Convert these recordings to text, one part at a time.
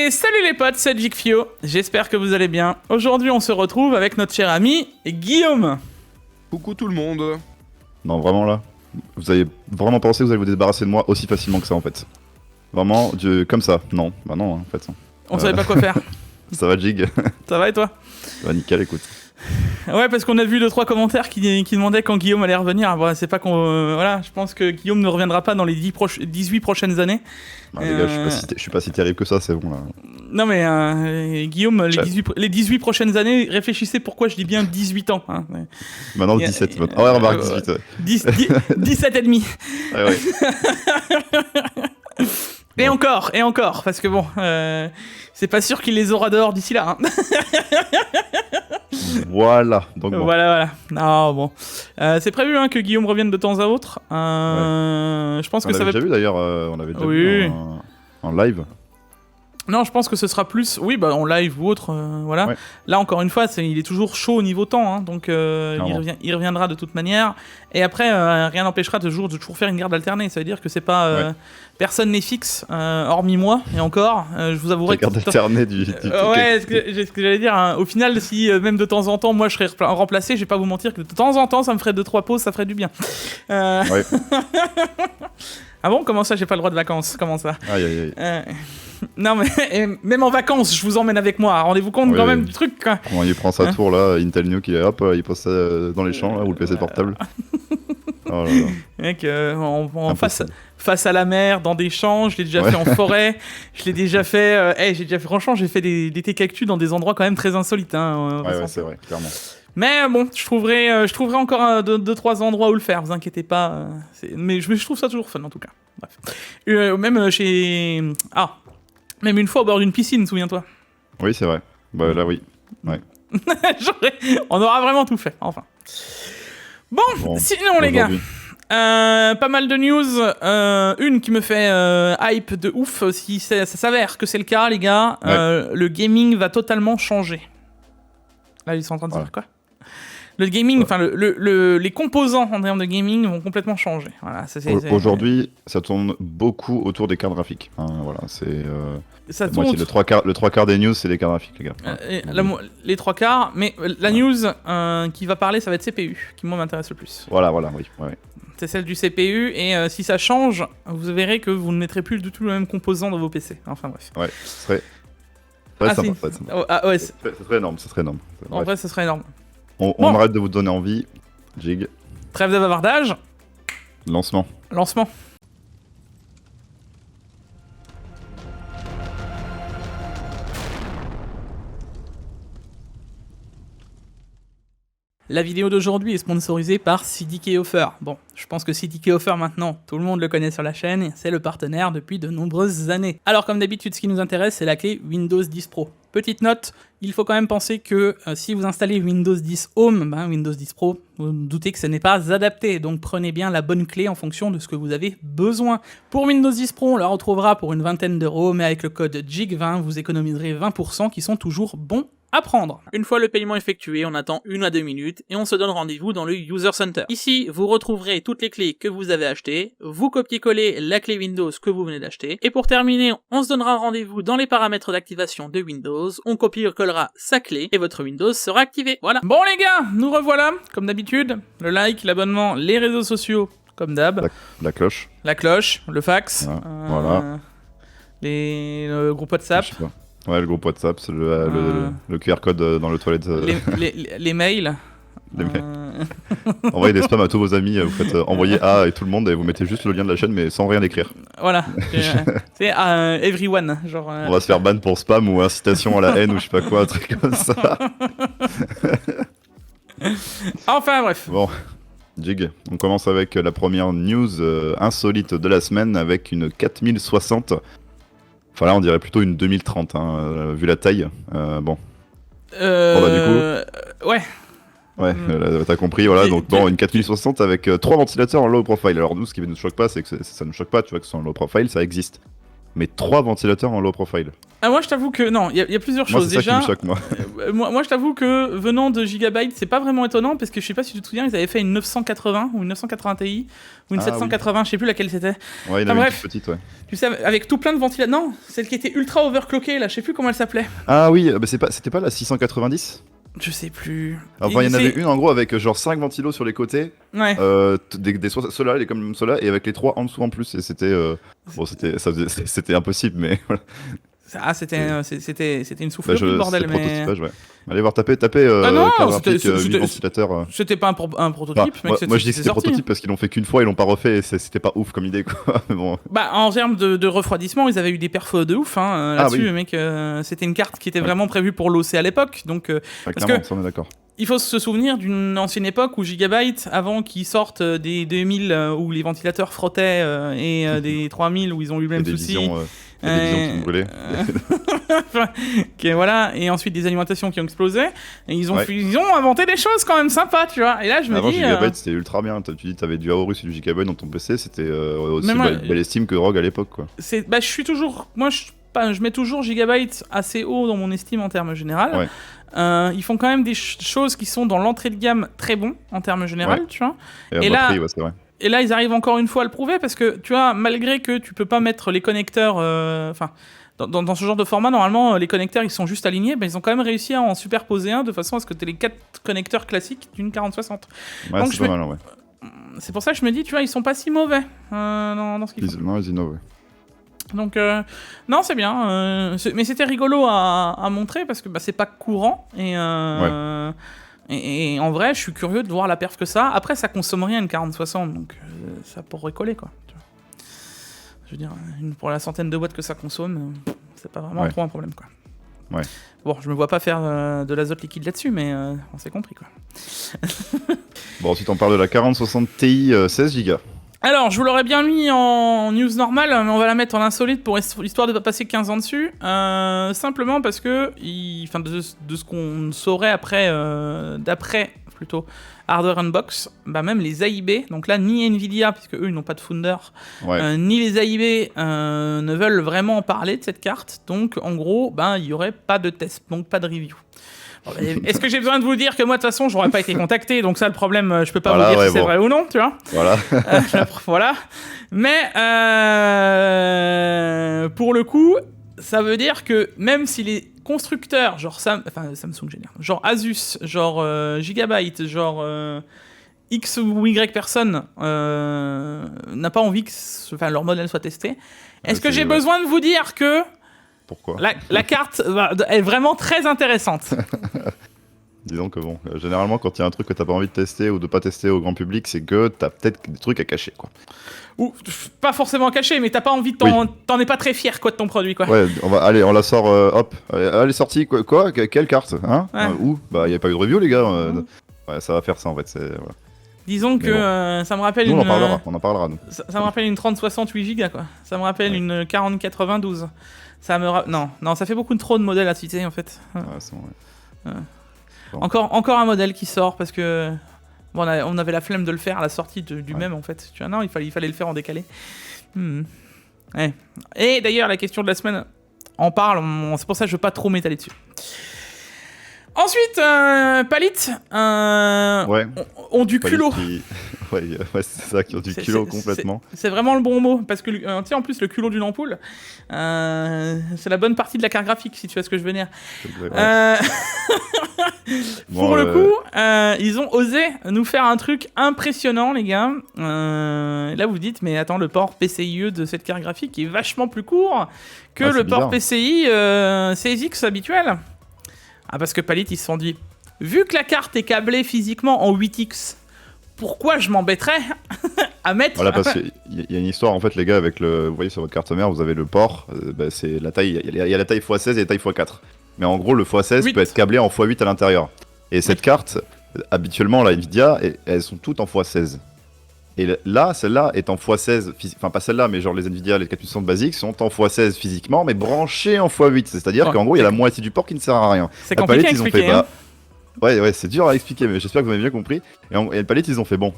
Et salut les potes, c'est Jigfio, j'espère que vous allez bien. Aujourd'hui on se retrouve avec notre cher ami Guillaume. Coucou tout le monde. Non, vraiment là, vous avez vraiment pensé que vous allez vous débarrasser de moi aussi facilement que ça en fait. Vraiment, comme ça. Non, bah non en fait. On savait pas quoi faire. Ça va Jig? Ça va et toi? Bah nickel, écoute. Ouais, parce qu'on a vu 2-3 commentaires qui demandaient quand Guillaume allait revenir. Bon, c'est pas qu'on... voilà, je pense que Guillaume ne reviendra pas dans les 18 prochaines années. Bah, les gars, je suis pas si terrible que ça, c'est bon là. Non mais Guillaume, les 18 prochaines années, réfléchissez pourquoi je dis bien 18 ans. Hein. Maintenant 17, ouais, on va 18. 17 et demi. Ouais, ouais. Et encore, parce que bon, c'est pas sûr qu'il les aura dehors d'ici là. Hein. Voilà, donc bon. Voilà. Non, bon. C'est prévu hein, que Guillaume revienne de temps à autre. Je pense que ça va... déjà vu d'ailleurs, on avait déjà vu en live. Non, je pense que ce sera plus... Oui, bah en live ou autre, voilà. Ouais. Là, encore une fois, il est toujours chaud au niveau temps, hein, donc il reviendra de toute manière. Et après, rien n'empêchera de toujours faire une garde alternée. Ça veut dire que c'est pas... personne n'est fixe, hormis moi, et encore, je vous avouerai que... La garde alternée du ouais, ce que j'allais dire. Hein. Au final, si même de temps en temps, moi, je serais remplacé, je vais pas vous mentir que de temps en temps, ça me ferait 2-3 pauses, ça ferait du bien. Ouais. Ah bon? Comment ça, j'ai pas le droit de vacances? Comment ça? Aïe. Non mais même en vacances, je vous emmène avec moi. Rendez-vous compte quand même du truc. Quoi. Comment il prend sa tour là, Intel New qui est hop, il pose ça dans les champs là, ou le PC portable. Oh là là. Mec, face à la mer, dans des champs, je l'ai déjà fait en forêt, je l'ai déjà fait. Franchement, j'ai fait des thés cactus dans des endroits quand même très insolites. Hein, ouais, c'est vrai, clairement. Mais bon, je trouverai encore 2-3 endroits où le faire, vous inquiétez pas. Mais je trouve ça toujours fun en tout cas. Bref. Même chez... Même une fois au bord d'une piscine, souviens-toi. Oui, c'est vrai. Bah là, oui. Ouais. On aura vraiment tout fait, enfin. Bon sinon les gars, pas mal de news. Une qui me fait hype de ouf, si ça s'avère que c'est le cas, les gars. Le gaming va totalement changer. Là, ils sont en train de dire quoi? Le gaming, enfin les composants en termes de gaming vont complètement changer. Voilà, aujourd'hui, ça tourne beaucoup autour des cartes graphiques. Hein, voilà, c'est le 3/4 des news, c'est les cartes graphiques, les gars. Les 3/4, mais la news qui va parler, ça va être CPU, qui moi m'intéresse le plus. Voilà, oui. Ouais. C'est celle du CPU, et si ça change, vous verrez que vous ne mettrez plus du tout le même composant dans vos PC. Enfin bref. Ouais, ce serait... Ça serait énorme, En vrai, ça serait énorme. On arrête de vous donner envie. Jig. Trêve de bavardage. Lancement. La vidéo d'aujourd'hui est sponsorisée par CDK Offer. Bon, je pense que CDK Offer maintenant, tout le monde le connaît sur la chaîne, c'est le partenaire depuis de nombreuses années. Alors comme d'habitude, ce qui nous intéresse, c'est la clé Windows 10 Pro. Petite note, il faut quand même penser que si vous installez Windows 10 Home, Windows 10 Pro, vous vous doutez que ce n'est pas adapté, donc prenez bien la bonne clé en fonction de ce que vous avez besoin. Pour Windows 10 Pro, on la retrouvera pour une vingtaine d'euros, mais avec le code JIG20, vous économiserez 20% qui sont toujours bons à prendre. Une fois le paiement effectué, on attend 1 à 2 minutes et on se donne rendez-vous dans le User Center. Ici, vous retrouverez toutes les clés que vous avez achetées, vous copiez-collez la clé Windows que vous venez d'acheter, et pour terminer, on se donnera rendez-vous dans les paramètres d'activation de Windows, on copie-collera sa clé et votre Windows sera activé. Voilà. Bon les gars, nous revoilà, comme d'habitude, le like, l'abonnement, les réseaux sociaux, comme d'hab. La cloche. La cloche, le fax. Voilà. Le groupe WhatsApp. Ouais, le groupe WhatsApp, c'est le QR code dans le toilette. Les mails. Envoyez des spams à tous vos amis, vous faites envoyer à et tout le monde et vous mettez juste le lien de la chaîne mais sans rien écrire. Voilà. C'est everyone. Genre, On va se faire ban pour spam ou incitation à la haine ou je sais pas quoi, un truc comme ça. Enfin bref. Bon, Jig, on commence avec la première news insolite de la semaine avec une 4060. Enfin là on dirait plutôt une 2030 hein, vu la taille. Bon. Bon bah du coup. Ouais. Ouais, t'as compris, voilà, donc bon, une 4060 avec 3 ventilateurs en low profile. Alors nous, ce qui ne nous choque pas, c'est que ça ne nous choque pas, tu vois, que ce soit en low profile, ça existe. mais 3 ventilateurs en low profile. Ah, moi je t'avoue que non, il y a plusieurs Moi, choses. c'est ça qui Déjà, me choque, moi. moi je t'avoue que venant de Gigabyte, c'est pas vraiment étonnant parce que je sais pas si tu te souviens, ils avaient fait une 980 ou une 980 Ti ou une 780, je sais plus laquelle c'était. Ouais, il avait une toute petite, ouais. Tu sais, avec tout plein de ventilateurs. Non, celle qui était ultra overclockée là, je sais plus comment elle s'appelait. Ah oui, bah c'était pas la 690 ? Je sais plus. Enfin, il y en avait une en gros avec genre 5 ventilos sur les côtés, Ouais. ceux-là, les comme ceux-là, et avec les 3 en dessous en plus. Et c'était. Bon, c'était impossible, mais voilà. Ah, c'était une Bah, souffleuse, le bordel, mais. Prototypage, ouais. Allez voir, taper Ah non, carte c'était- graphique, 8 c'était- ventilateurs. C'était pas un prototype, Enfin, mec, moi je dis que c'était sorti. prototype parce qu'ils l'ont fait qu'une fois, ils l'ont pas refait et c'était pas ouf comme idée quoi. Mais bon. Bah, en termes de refroidissement, ils avaient eu des perfs de ouf là-dessus, oui. mec. C'était une carte qui était vraiment prévue pour l'OC à l'époque, donc. Ouais, Parce clairement, que- ça on est d'accord. Il faut se souvenir d'une ancienne époque où Gigabyte, avant qu'ils sortent des 2000 où les ventilateurs frottaient et des 3000 où ils ont eu le même Des souci. visions qui brûlaient. Voilà, et ensuite des alimentations qui ont explosé. Et ils ont, Ouais. ils ont inventé des choses quand même sympas, tu vois. Et là, je me Avant dis. Gigabyte c'était ultra bien. Tu dis t'avais du Aorus et du Gigabyte dans ton PC, c'était aussi Mais moi, belle estime que Rogue à l'époque quoi. je suis toujours. Moi, je mets toujours Gigabyte assez haut dans mon estime en termes général. Ouais. Ils font quand même des choses qui sont dans l'entrée de gamme très bons en termes général, Ouais. tu vois. Et, Et à bas là- prix, ouais, c'est vrai. Et là, ils arrivent encore une fois à le prouver parce que, tu vois, malgré que tu peux pas mettre les connecteurs. Enfin, dans ce genre de format, normalement, les connecteurs ils sont juste alignés. Ben, ils ont quand même réussi à en superposer un de façon à ce que tu aies les 4 connecteurs classiques d'une 4060. Ouais, Donc, c'est je pas me- mal, ouais. C'est pour ça que je me dis, tu vois, ils sont pas si mauvais dans ce qu'ils font. Non, ils innovent, ouais. Donc, non, c'est bien. Mais c'était rigolo à montrer parce que bah, c'est pas courant. Et en vrai, je suis curieux de voir la perf que ça. Après, ça consomme rien une 4060, donc ça pourrait coller, quoi. Tu vois. Je veux dire, pour la centaine de watts que ça consomme, c'est pas vraiment Ouais. trop un problème, quoi. Ouais. Bon, je me vois pas faire de l'azote liquide là-dessus, mais on s'est compris, quoi. Bon, ensuite on parle de la 4060 Ti 16 Go. Alors, je vous l'aurais bien mis en news normale, mais on va la mettre en insolite pour histoire de pas passer 15 ans dessus. Simplement parce que, de ce qu'on saurait après, d'après plutôt Hardware Unbox, bah même les AIB, donc là ni Nvidia, puisque eux ils n'ont pas de founder, Ouais. ni les AIB ne veulent vraiment parler de cette carte. Donc en gros, il y aurait pas de test, donc pas de review. Bon, est-ce que j'ai besoin de vous dire que moi de toute façon j'aurais pas été contacté, donc ça le problème je peux pas Voilà, vous dire ouais, si c'est bon. vrai ou non, tu vois. Voilà. Voilà. Mais pour le coup, ça veut dire que même si les constructeurs, genre Samsung, genre Asus, genre Gigabyte, genre X ou Y personne n'a pas envie que leur modèle soit testé, est-ce que j'ai besoin de vous dire que Pourquoi la carte est vraiment très intéressante? Disons que bon, généralement quand il y a un truc que t'as pas envie de tester ou de pas tester au grand public, c'est que t'as peut-être des trucs à cacher quoi. Ou pas forcément caché, mais t'as pas envie de t'en es pas très fier quoi de ton produit quoi. Ouais, on la sort, hop, elle est sortie, quoi, quelle carte, hein Ouais. Où Bah y a pas eu de review les gars. Ouais, ça va faire ça en fait, voilà. Disons que bon. ça me rappelle Nous, une. on en parlera nous. Ça me rappelle une 3060 8 Go quoi. Ça me rappelle Ouais. une 4092. Non, ça fait beaucoup trop de modèles à citer en fait. Ouais, c'est bon, ouais. Bon. Encore un modèle qui sort parce que bon, on avait la flemme de le faire à la sortie du même en fait. Tu vois, non, il fallait le faire en décalé. Ouais. Et d'ailleurs, la question de la semaine en parle. C'est pour ça que je veux pas trop m'étaler dessus. Ensuite, Palit Ouais. ont du culot. Ouais, c'est ça qui ont du culot complètement. C'est vraiment le bon mot, parce que, tu sais, en plus, le culot d'une ampoule, c'est la bonne partie de la carte graphique, si tu vois ce que je veux dire. Ouais. Pour le coup, ils ont osé nous faire un truc impressionnant, les gars. Là, vous dites, mais attends, le port PCIe de cette carte graphique est vachement plus court que Ah, le c'est port bizarre. PCI 16X habituel. Ah, parce que Palit, ils se sont dit, vu que la carte est câblée physiquement en 8X, pourquoi je m'embêterais à mettre... Voilà, parce qu'il y a une histoire en fait, les gars, avec vous voyez sur votre carte mère, vous avez le port, c'est la taille, il y a la taille x16 et la taille x4. Mais en gros, le x16 8. peut être câblé en x8 à l'intérieur. Et cette carte, habituellement, la Nvidia, elles sont toutes en x16. Et là, celle-là est en x16, enfin pas celle-là, mais genre les Nvidia, les 4060 basiques sont en x16 physiquement, mais branchées en x8. C'est-à-dire Ouais, qu'en gros, il y a la moitié du port qui ne sert à rien. C'est La compliqué à palette, ils ont expliquer. fait, hein. Ouais, c'est dur à expliquer, mais j'espère que vous m'avez bien compris. Et la palette, ils ont fait bon.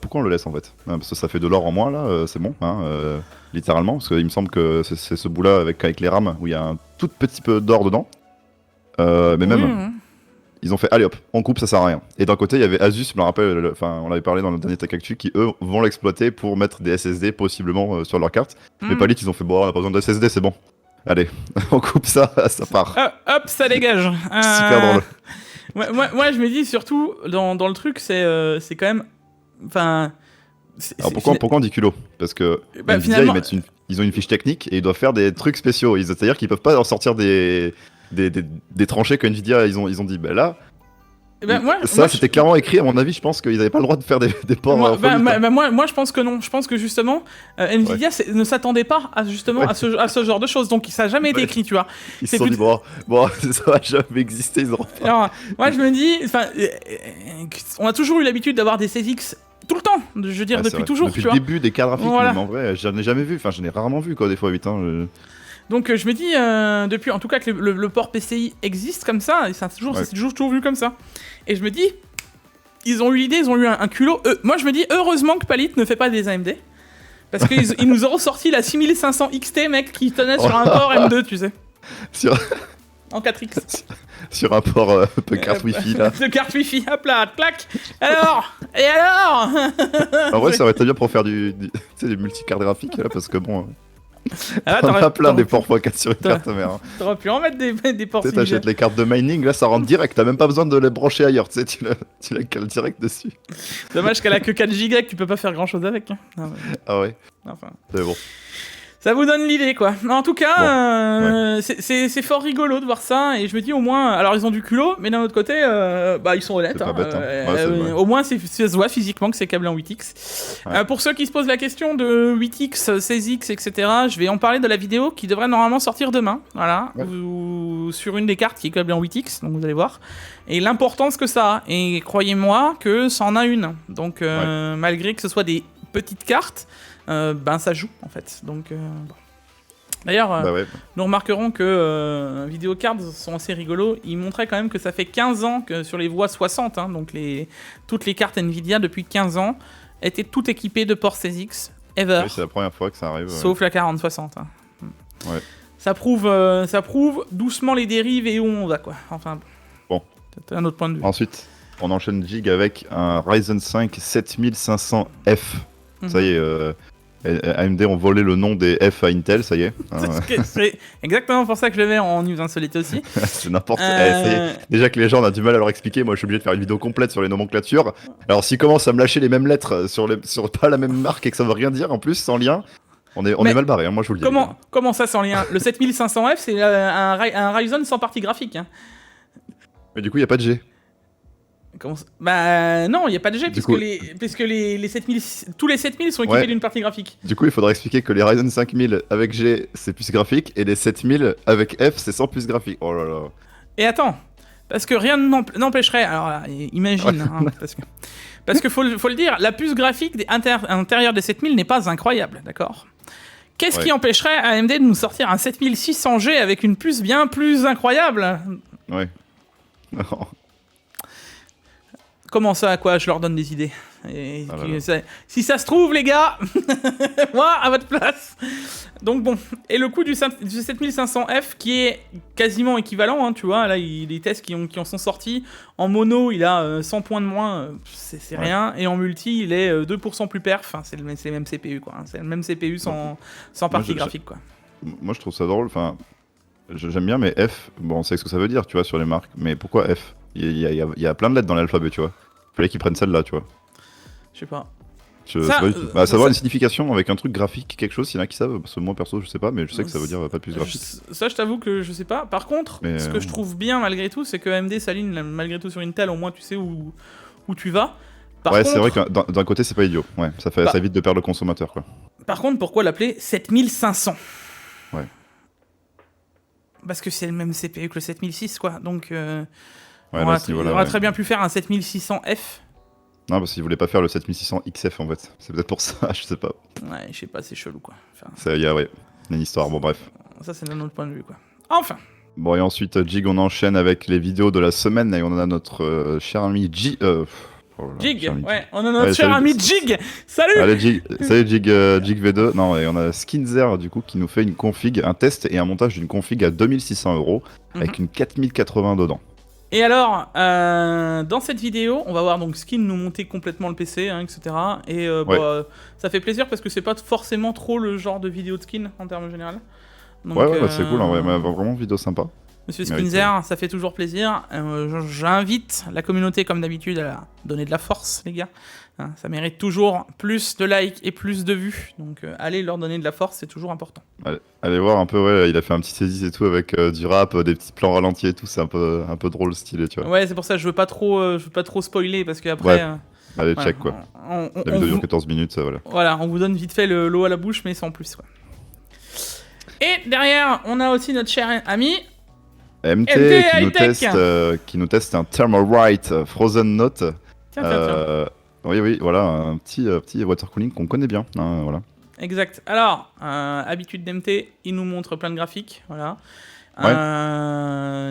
pourquoi on le laisse en fait? Parce que ça fait de l'or en moins là, c'est bon, hein, littéralement. Parce qu'il me semble que c'est ce bout là avec les rames où il y a un tout petit peu d'or dedans. Mais même, ils ont fait allez hop, on coupe, ça sert à rien. Et d'un côté, il y avait Asus, je me rappelle, on l'avait parlé dans le dernier Tech Actu, qui eux vont l'exploiter pour mettre des SSD possiblement sur leur carte. Mais Palit, ils ont fait bon, on a pas besoin de SSD, c'est bon. Allez, on coupe ça, ça part. Hop, ça dégage. Super drôle. Moi, je me dis surtout, dans le truc, c'est quand même. Enfin. Alors pourquoi on dit culot? Parce que Nvidia, finalement... ils ont une fiche technique et ils doivent faire des trucs spéciaux. C'est-à-dire qu'ils peuvent pas en sortir des tranchées que Nvidia ils ont dit là. C'était clairement écrit, à mon avis. Je pense qu'ils n'avaient pas le droit de faire des ports. Moi, je pense que non. Je pense que justement, Nvidia ne s'attendait pas à ce genre de choses. Donc, ça n'a jamais été écrit, tu vois. Ils se sont dit, bon, ça va jamais exister. Alors, moi, je me dis, on a toujours eu l'habitude d'avoir des 16X tout le temps. Je veux dire, depuis toujours. Depuis le début des cartes graphiques, mais en vrai, j'en ai jamais vu. Enfin, j'en ai rarement vu, quoi, des fois 8 ans. Donc je me dis, depuis en tout cas que le port PCI existe comme ça, et c'est toujours vu comme ça. Et je me dis, ils ont eu l'idée, ils ont eu un culot. Moi je me dis, heureusement que Palit ne fait pas des AMD. Parce qu'ils nous auront sorti la 6500 XT, mec, qui tenait sur un port M2, tu sais. En 4X. Sur un port de carte Wi-Fi, là. De carte Wi-Fi, hop là, clac. Alors et alors En vrai, ça aurait été bien pour faire du multicarte graphique, là, parce que bon... Ah, on a plein des ports x4 sur une carte mère. Hein. T'aurais pu en mettre des ports. Tu sais, t'achètes les cartes de mining, là ça rentre direct, t'as même pas besoin de les brancher ailleurs, tu sais, tu la cales direct dessus. Dommage qu'elle a que 4 Go, que tu peux pas faire grand chose avec. Hein. Non, mais... Ah ouais. Enfin. C'est bon. Ça vous donne l'idée, quoi. En tout cas, c'est fort rigolo de voir ça, et je me dis au moins, alors ils ont du culot, mais d'un autre côté, ils sont honnêtes. Pas bête, hein. Au moins, ça se voit physiquement que c'est câblé en 8X. Ouais. Pour ceux qui se posent la question de 8X, 16X, etc., je vais en parler de la vidéo qui devrait normalement sortir demain, voilà, ou sur une des cartes qui est câblée en 8X, donc vous allez voir, et l'importance que ça a. Et croyez-moi que ça en a une. Donc, malgré que ce soit des petites cartes, ça joue en fait. Donc, bon. D'ailleurs, nous remarquerons que Videocards sont assez rigolos. Ils montraient quand même que ça fait 15 ans que sur les voies 60, hein, donc toutes les cartes Nvidia depuis 15 ans étaient toutes équipées de port 16X ever. Oui, c'est la première fois que ça arrive. Sauf la 4060. Hein. Ouais. Ça prouve doucement les dérives et où on va, quoi. Enfin bon. C'est un autre point de vue. Ensuite, on enchaîne Gig avec un Ryzen 5 7500F. Ça y est, AMD ont volé le nom des F à Intel, ça y est. Hein. C'est exactement pour ça que je le mets en news insolite aussi. C'est n'importe quoi. Déjà que les gens, on a du mal à leur expliquer. Moi, je suis obligé de faire une vidéo complète sur les nomenclatures. Alors, s'ils commencent à me lâcher les mêmes lettres sur pas la même marque et que ça veut rien dire en plus, sans lien, on est mal barré, hein, moi je vous le dis. Comment ça sans lien? Le 7500F, c'est un Ryzen sans partie graphique. Hein. Mais du coup, il n'y a pas de G. Non, il n'y a pas de G, puisque les 7000, tous les 7000 sont équipés d'une partie graphique. Du coup, il faudra expliquer que les Ryzen 5000 avec G, c'est plus graphique, et les 7000 avec F, c'est sans plus graphique. Oh là là. Et attends, parce que rien n'empêcherait... Alors là, imagine, hein, parce que faut le dire, la puce graphique à l'intérieur des 7000 n'est pas incroyable, d'accord? Qu'est-ce qui empêcherait AMD de nous sortir un 7600G avec une puce bien plus incroyable? Ouais. Comment ça, quoi? Je leur donne des idées. Si ça se trouve, les gars, moi, à votre place. Donc bon, et le coût du 7500F qui est quasiment équivalent, hein, tu vois, là, les tests qui en sont sortis, en mono, il a 100 points de moins, c'est rien, et en multi, il est 2% plus perf, enfin, c'est le même CPU, quoi. Hein, c'est le même CPU sans partie graphique, quoi. Moi, je trouve ça drôle, enfin, j'aime bien, mais F, bon, on sait ce que ça veut dire, tu vois, sur les marques, mais pourquoi F? Il y a plein de lettres dans l'alphabet, tu vois. Fallait qu'ils prennent celle-là, tu vois. Je sais pas. Ça doit une signification avec un truc graphique, quelque chose, s'il y en a qui savent, parce que moi perso je sais pas, mais je sais que ça veut dire pas plus graphique. Ça je t'avoue que je sais pas. Par contre, ce que je trouve bien malgré tout, c'est que AMD s'aligne malgré tout sur Intel, au moins tu sais où tu vas. C'est vrai que d'un côté c'est pas idiot, ouais, ça évite de perdre le consommateur, quoi. Par contre, pourquoi l'appeler 7500? Ouais. Parce que c'est le même CPU que le 7006, quoi, donc... Ouais, on aurait très bien pu faire un 7600F. Non, parce qu'ils voulaient pas faire le 7600 XF en fait. C'est peut-être pour ça, je sais pas. Ouais, je sais pas, c'est chelou quoi. Il y a une histoire, bon bref. Ça c'est d'un autre point de vue quoi. Enfin. Bon et ensuite Jig, on enchaîne avec les vidéos de la semaine et on a notre cher ami Oh là là, Jig, cher ami ouais, on a notre Ouais, cher salut. ami Jig. Salut. Allez, salut Jig, Jig V2. Non, et on a Skinzer du coup qui nous fait une config, un test et un montage d'une config à 2600 € avec une 4080 dedans. Et alors, dans cette vidéo, on va voir donc Skin nous monter complètement le PC, hein, etc. Et Ouais. ça fait plaisir parce que c'est pas forcément trop le genre de vidéo de Skin en termes général. Donc, Ouais, bah, c'est cool, en vrai, mais vraiment vidéo sympa. Monsieur Mérité. Skinzer, ça fait toujours plaisir. J'invite la communauté, comme d'habitude, à donner de la force, les gars. Hein, ça mérite toujours plus de likes et plus de vues. Donc, allez leur donner de la force, c'est toujours important. Allez voir un peu, ouais, il a fait un petit saisis et tout avec du rap, des petits plans ralentis et tout, c'est un peu drôle stylé, tu vois. Ouais, c'est pour ça que je veux pas trop spoiler parce qu'après. Ouais. Allez, Voilà, check quoi. on La vidéo dure vous- 14 minutes, ça voilà. Voilà, on vous donne vite fait l'eau à la bouche, mais sans plus, quoi. Et derrière, on a aussi notre cher ami. MT qui nous teste un Thermalright Frozen Note. Tiens, tiens. Oui, voilà, un petit water cooling qu'on connaît bien. Hein, voilà. Exact. Alors, habitude d'MT, il nous montre plein de graphiques, voilà. Ouais.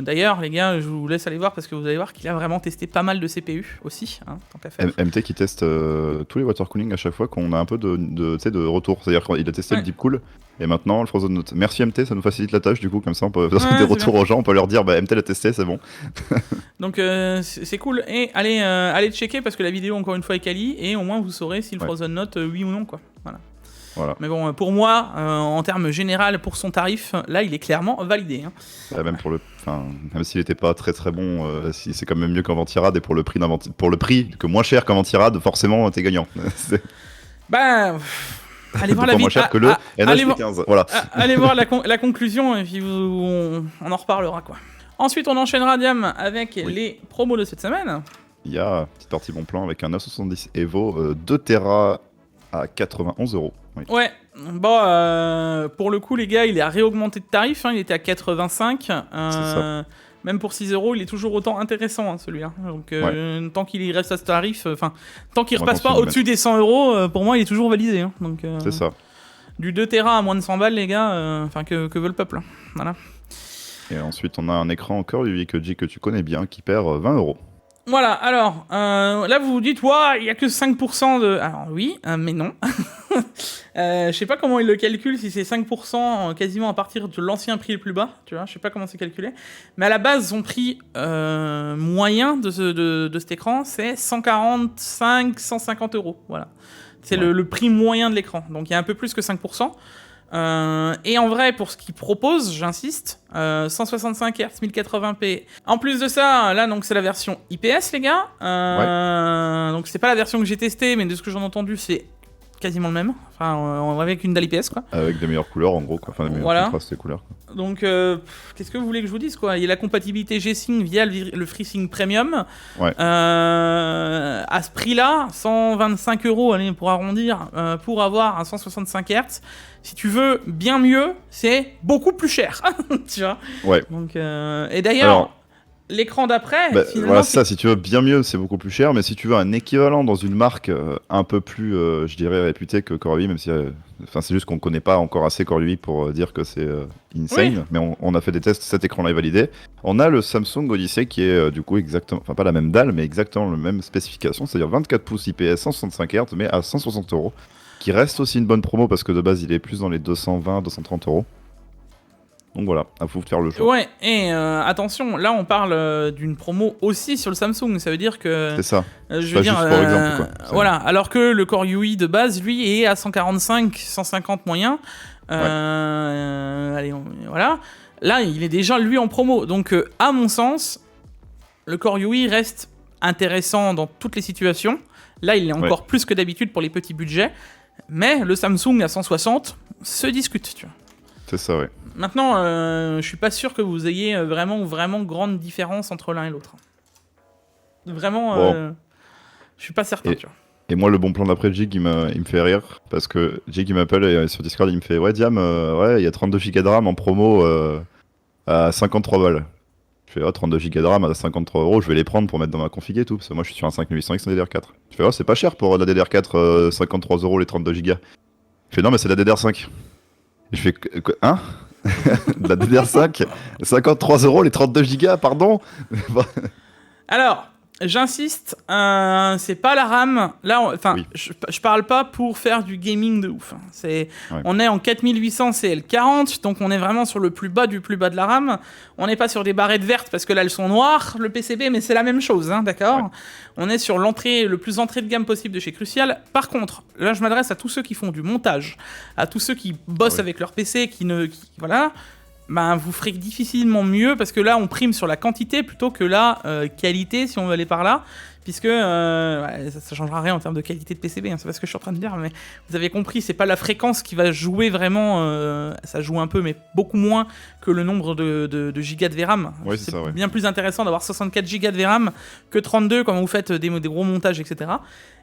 D'ailleurs, les gars, je vous laisse aller voir parce que vous allez voir qu'il a vraiment testé pas mal de CPU aussi, hein, tant qu'à faire. MT qui teste tous les water cooling à chaque fois qu'on a un peu de retour. C'est-à-dire qu'il a testé Ouais. le Deep Cool et maintenant le Frozen Note. Merci MT, ça nous facilite la tâche du coup, comme ça on peut faire Ouais, des c'est retours aux gens, on peut leur dire bah MT l'a testé, c'est bon. Donc c'est cool. Et allez checker parce que la vidéo encore une fois est quali et au moins vous saurez si le Ouais. Frozen Note oui ou non quoi. Voilà. Voilà. Mais bon, pour moi, en termes général pour son tarif, là il est clairement validé. Hein. Bah, même même s'il était pas très très bon, c'est quand même mieux qu'un Ventirad et pour le prix que moins cher qu'un Ventirad, forcément t'es gagnant. C'est Bah, allez voir la pas moins vidéo. cher que le NH15. Voilà. Allez voir la conclusion et puis on en reparlera quoi. Ensuite, on enchaînera Diam avec les promos de cette semaine. Il y a petite partie bon plan avec un 970 Evo 2 Tera à 91 €. Oui. Ouais, bon, pour le coup, les gars, il a réaugmenté de tarif, hein, il était à 85. ça. Même pour 6 €, il est toujours autant intéressant, hein, celui-là. Donc, tant qu'il y reste à ce tarif, tant qu'il On va repasse pas continuer de au-dessus des 100 €, pour moi, il est toujours validé. Hein. Donc, C'est ça. du 2 Tera à moins de 100 balles, les gars, que veut le peuple. Hein. Voilà. Et ensuite, on a un écran encore que tu connais bien qui perd 20 €. Voilà, alors, là vous vous dites, il y a que 5% de... Alors oui, mais non. Je sais pas comment ils le calculent, si c'est 5% quasiment à partir de l'ancien prix le plus bas, tu vois, je sais pas comment c'est calculé. Mais à la base, son prix moyen de cet écran, c'est 145-150 €, voilà. C'est Ouais. le prix moyen de l'écran, donc il y a un peu plus que 5%. Et en vrai, pour ce qu'il propose, j'insiste, 165 Hz, 1080p. En plus de ça, là, donc c'est la version IPS, les gars. Donc c'est pas la version que j'ai testée, mais de ce que j'en ai entendu, c'est quasiment le même. Enfin, avec une dalle IPS, quoi. Avec des meilleures couleurs en gros, quoi. Enfin des meilleurs Voilà. contrastes des couleurs. Quoi. Donc, qu'est-ce que vous voulez que je vous dise, quoi? Il y a la compatibilité G-Sync via le FreeSync Premium. Ouais. À ce prix-là, 125 €, allez, pour arrondir, pour avoir un 165 Hz. Si tu veux bien mieux, c'est beaucoup plus cher, tu vois. Ouais. Donc, et d'ailleurs, Alors, l'écran d'après, bah, finalement, voilà, c'est ça. Si tu veux bien mieux, c'est beaucoup plus cher. Mais si tu veux un équivalent dans une marque un peu plus, je dirais, réputée que Core UI, même si, c'est juste qu'on connaît pas encore assez Core UI pour dire que c'est insane. Oui. Mais on a fait des tests, cet écran-là est validé. On a le Samsung Odyssey qui est du coup exactement, enfin pas la même dalle, mais exactement la même spécification, c'est-à-dire 24 pouces IPS, 165 Hz, mais à 160 €. Qui reste aussi une bonne promo parce que de base il est plus dans les 220-230 €. Donc voilà, à vous de faire le choix. Ouais, et attention, là on parle d'une promo aussi sur le Samsung, ça veut dire que... C'est ça. je pas veux dire, juste pour exemple, quoi. C'est- voilà, alors que le Core UI de base, lui, est à 145, 150 moyen. Allez, voilà. Là, il est déjà, lui, en promo. Donc, à mon sens, le Core UI reste intéressant dans toutes les situations. Là, il est encore plus que d'habitude pour les petits budgets. Mais le Samsung à 160 se discute, tu vois. C'est ça, ouais. Maintenant, je suis pas sûr que vous ayez vraiment grande différence entre l'un et l'autre. Vraiment, Bon. je suis pas certain, Et- tu vois. Et moi, le bon plan d'après Jig, il me fait rire. Parce que Jig, il m'appelle et sur Discord, il me fait ouais, Diam, ouais, il y a 32 Go de RAM en promo à 53 balles. Je fais 32 Go de RAM à 53 €, je vais les prendre pour mettre dans ma config et tout. Parce que moi, je suis sur un 5800X en DDR4. Je fais c'est pas cher pour la DDR4, 53 € les 32 Go. Il fait non, mais c'est la DDR5. Je fais hein de la DDR5 53 € les 32 Go, pardon. Alors, J'insiste, c'est pas la RAM. Là, Oui. je parle pas pour faire du gaming de ouf. Ouais. On est en 4800 CL40, donc on est vraiment sur le plus bas du plus bas de la RAM. On n'est pas sur des barrettes vertes parce que là elles sont noires, le PCB, mais c'est la même chose, hein, d'accord. Ouais. On est sur le plus entrée de gamme possible de chez Crucial. Par contre, là je m'adresse à tous ceux qui font du montage, à tous ceux qui bossent Ouais. avec leur PC, voilà. Ben, vous ferez difficilement mieux parce que là on prime sur la quantité plutôt que la qualité, si on veut aller par là, puisque ça changera rien en termes de qualité de PCB, hein, c'est pas ce que je suis en train de dire, mais vous avez compris, c'est pas la fréquence qui va jouer vraiment, ça joue un peu mais beaucoup moins que le nombre de gigas de VRAM. Ouais, c'est ça, ouais. bien plus intéressant d'avoir 64 gigas de VRAM que 32 quand vous faites des gros montages, etc.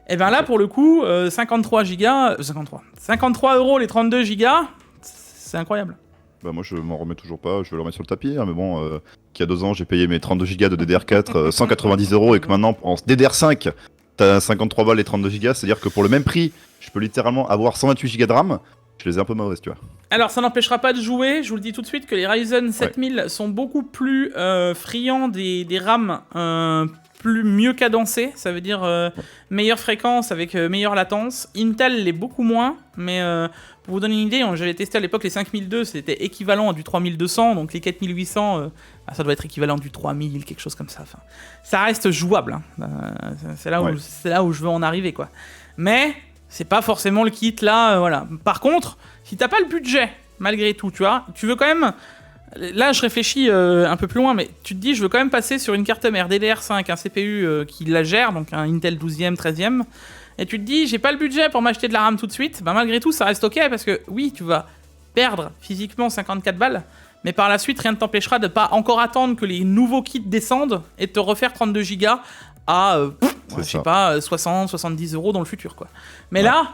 Et bien là pour le coup 53 € les 32 gigas, c'est incroyable. Bah moi je m'en remets toujours pas, je vais le remettre sur le tapis, hein, mais bon, qu'il y a 2 ans j'ai payé mes 32 Go de DDR4 190 € et que maintenant en DDR5 t'as 53 balles et 32 Go, c'est-à-dire que pour le même prix, je peux littéralement avoir 128 Go de RAM, je les ai un peu mauvaises, tu vois. Alors ça n'empêchera pas de jouer, je vous le dis tout de suite que les Ryzen 7000 sont beaucoup plus friands des RAM mieux cadencés, ça veut dire meilleure fréquence avec meilleure latence. Intel l'est beaucoup moins, mais pour vous donner une idée, j'avais testé à l'époque les 5002, c'était équivalent à du 3200, donc les 4800, ça doit être équivalent du 3000, quelque chose comme ça. Enfin, ça reste jouable, hein. C'est là où je veux en arriver, quoi. Mais c'est pas forcément le kit là, voilà. Par contre, si t'as pas le budget, malgré tout, tu vois, tu veux quand même... Là, je réfléchis un peu plus loin, mais tu te dis, je veux quand même passer sur une carte mère DDR5, un CPU qui la gère, donc un Intel 12e, 13e, et tu te dis, j'ai pas le budget pour m'acheter de la RAM tout de suite, bah malgré tout, ça reste ok, parce que oui, tu vas perdre physiquement 54 balles, mais par la suite, rien ne t'empêchera de pas encore attendre que les nouveaux kits descendent et de te refaire 32 Go à, je sais pas, 60, 70 € dans le futur, quoi. Mais là,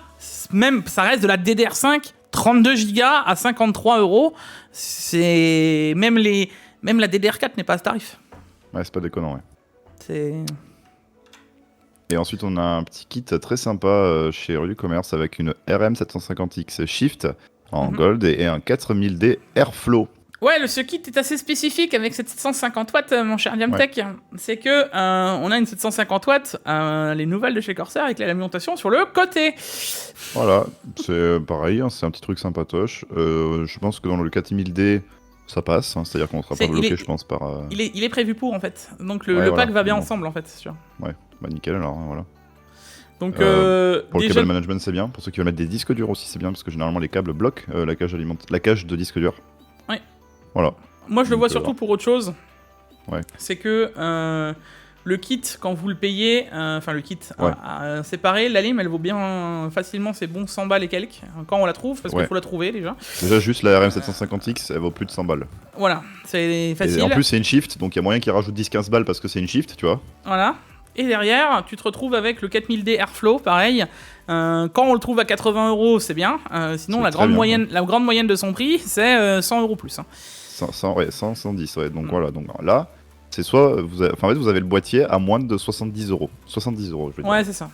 même, ça reste de la DDR5, 32 Go à 53 €, c'est... Même la DDR4 n'est pas à ce tarif. Ouais, c'est pas déconnant, ouais. C'est... Et ensuite on a un petit kit très sympa chez Rue du Commerce avec une RM750X Shift en gold et un 4000D Airflow. Ouais, ce kit est assez spécifique avec cette 750 watts, mon cher Diamtech. Ouais. C'est que on a une 750 watts, les nouvelles de chez Corsair avec l'alimentation sur le côté. Voilà, c'est pareil, hein, c'est un petit truc sympatoche. Je pense que dans le 4000D, ça passe, hein, c'est-à-dire qu'on ne sera pas bloqué, je pense, par... Il est prévu pour, en fait. Donc le pack va bien ensemble, en fait, c'est sûr. Ouais, bah nickel alors, hein, voilà. Donc, pour le cable management, c'est bien. Pour ceux qui veulent mettre des disques durs aussi, c'est bien, parce que généralement les câbles bloquent la cage de disque dur. Oui. Voilà. Moi, je le vois surtout pour autre chose. Ouais. C'est que le kit, quand vous le payez, enfin le kit séparé, la lime, elle vaut bien facilement ses bons 100 balles et quelques, quand on la trouve, parce qu'il faut la trouver déjà. Déjà, juste la RM750X, elle vaut plus de 100 balles. Voilà, c'est facile. Et en plus, c'est une shift, donc il y a moyen qu'il rajoute 10-15 balles parce que c'est une shift, tu vois. Voilà. Et derrière, tu te retrouves avec le 4000D Airflow, pareil. Quand on le trouve à 80 €, c'est bien. Sinon, la grande moyenne de son prix, c'est 100 € plus. Hein. 110, ouais. Donc voilà, donc là, c'est soit vous avez le boîtier à moins de 70 €. 70 €, je veux dire. Ouais, c'est ça.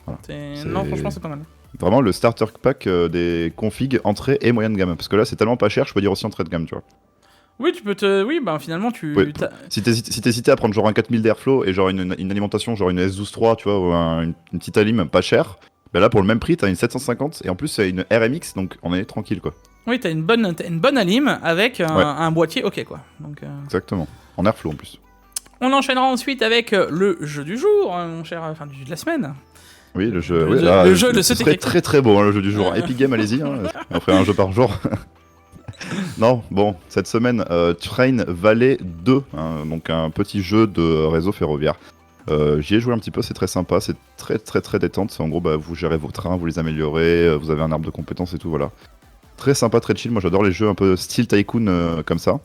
Voilà. Non, franchement, c'est pas mal. Vraiment le starter pack des configs entrée et moyenne gamme. Parce que là, c'est tellement pas cher, je peux dire aussi entrée de gamme, tu vois. Oui, tu peux te. Oui, bah finalement, tu. Ouais, si t'hésitais à prendre genre un 4000 d'Airflow et genre une alimentation, genre une S12-3, tu vois, ou une petite alim pas chère, bah là, pour le même prix, t'as une 750 et en plus, c'est une RMX, donc on est tranquille, quoi. Oui, t'as une bonne alim avec un boîtier ok, quoi. Donc, Exactement. En Airflow en plus. On enchaînera ensuite avec le jeu du jour, mon cher. Enfin, de la semaine. Oui, le jeu. Le jeu de ce serait très très beau, hein, le jeu du jour. Epic Game, allez-y, hein, on ferait un jeu par jour. Non, bon, cette semaine, Train Valley 2, hein, donc un petit jeu de réseau ferroviaire. J'y ai joué un petit peu, c'est très sympa, c'est très très très détente. En gros, bah, vous gérez vos trains, vous les améliorez, vous avez un arbre de compétences et tout, voilà. Très sympa, très chill. Moi, j'adore les jeux un peu style Tycoon comme ça,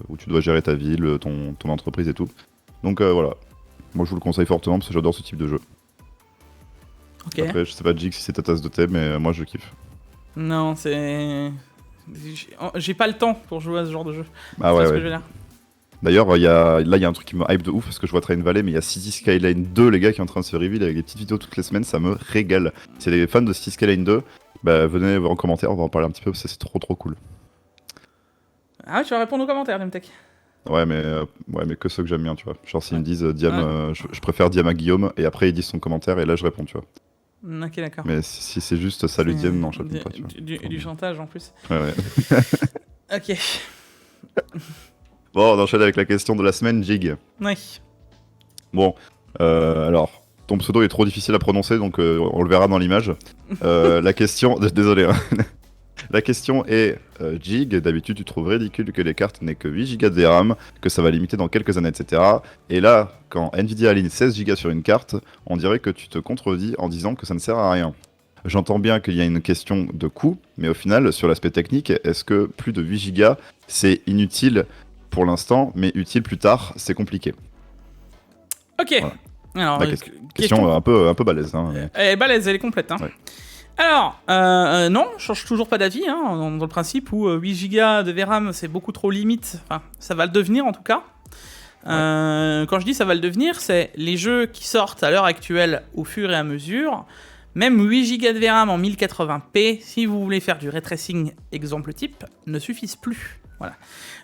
où tu dois gérer ta ville, ton entreprise et tout. Donc voilà, moi je vous le conseille fortement parce que j'adore ce type de jeu. Okay. Après, je sais pas, Jig, si c'est ta tasse de thé, mais moi je kiffe. Non, c'est... J'ai pas le temps pour jouer à ce genre de jeu. Ah ouais, ouais. D'ailleurs, là, il y a un truc qui me hype de ouf parce que je vois Train Valley, mais il y a City Skyline 2, les gars, qui est en train de se reveal avec des petites vidéos toutes les semaines, ça me régale. Si les fans de City Skyline 2, bah, venez voir en commentaire, on va en parler un petit peu parce que c'est trop trop cool. Ah, tu vas répondre aux commentaires, Demtech. Ouais, mais que ceux que j'aime bien, tu vois. Genre, s'ils me disent Diam, je préfère Diam à Guillaume, et après ils disent son commentaire, et là je réponds, tu vois. Ok, d'accord. Mais si c'est juste salut Diam, non, je réponds pas, tu vois. Du chantage en plus. Ouais. Ok. Bon, on enchaîne avec la question de la semaine, Jig. Oui. Bon, alors, ton pseudo est trop difficile à prononcer, donc on le verra dans l'image. La question... Désolé, hein. La question est, Jig, d'habitude tu trouves ridicule que les cartes n'aient que 8 Go de VRAM, que ça va limiter dans quelques années, etc. Et là, quand Nvidia aligne 16 Go sur une carte, on dirait que tu te contredis en disant que ça ne sert à rien. J'entends bien qu'il y a une question de coût, mais au final, sur l'aspect technique, est-ce que plus de 8 Go, c'est inutile pour l'instant, mais utile plus tard, c'est compliqué. Ok. Voilà. Alors, La question un peu balèze. Hein, mais... Elle est balèze, elle est complète. Hein. Ouais. Alors, non, je change toujours pas d'avis, hein, dans le principe où 8 Go de VRAM c'est beaucoup trop limite. Enfin, ça va le devenir en tout cas. Quand je dis ça va le devenir, c'est les jeux qui sortent à l'heure actuelle au fur et à mesure. Même 8 Go de VRAM en 1080p, si vous voulez faire du ray tracing exemple type, ne suffisent plus. Voilà.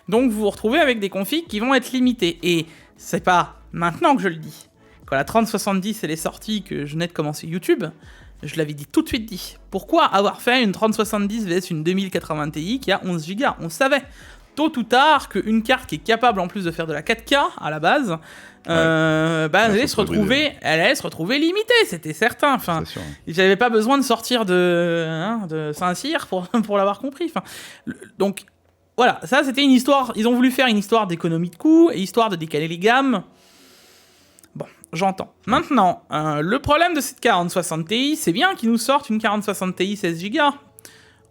Donc vous vous retrouvez avec des configs qui vont être limités. Et c'est pas maintenant que je le dis. Quand la 3070 elle est sortie, que je venais de commencer YouTube, je l'avais dit tout de suite dit. Pourquoi avoir fait une 3070 vs une 2080 Ti qui a 11 Go? On savait tôt ou tard qu'une carte qui est capable en plus de faire de la 4K à la base, elle allait se retrouver limitée, c'était certain. Enfin, j'avais pas besoin de sortir de Saint-Cyr pour l'avoir compris. Enfin, donc voilà, ça c'était une histoire. Ils ont voulu faire une histoire d'économie de coût et histoire de décaler les gammes. Bon, j'entends. Maintenant, le problème de cette 4060 Ti, c'est bien qu'ils nous sortent une 4060 Ti 16 Go.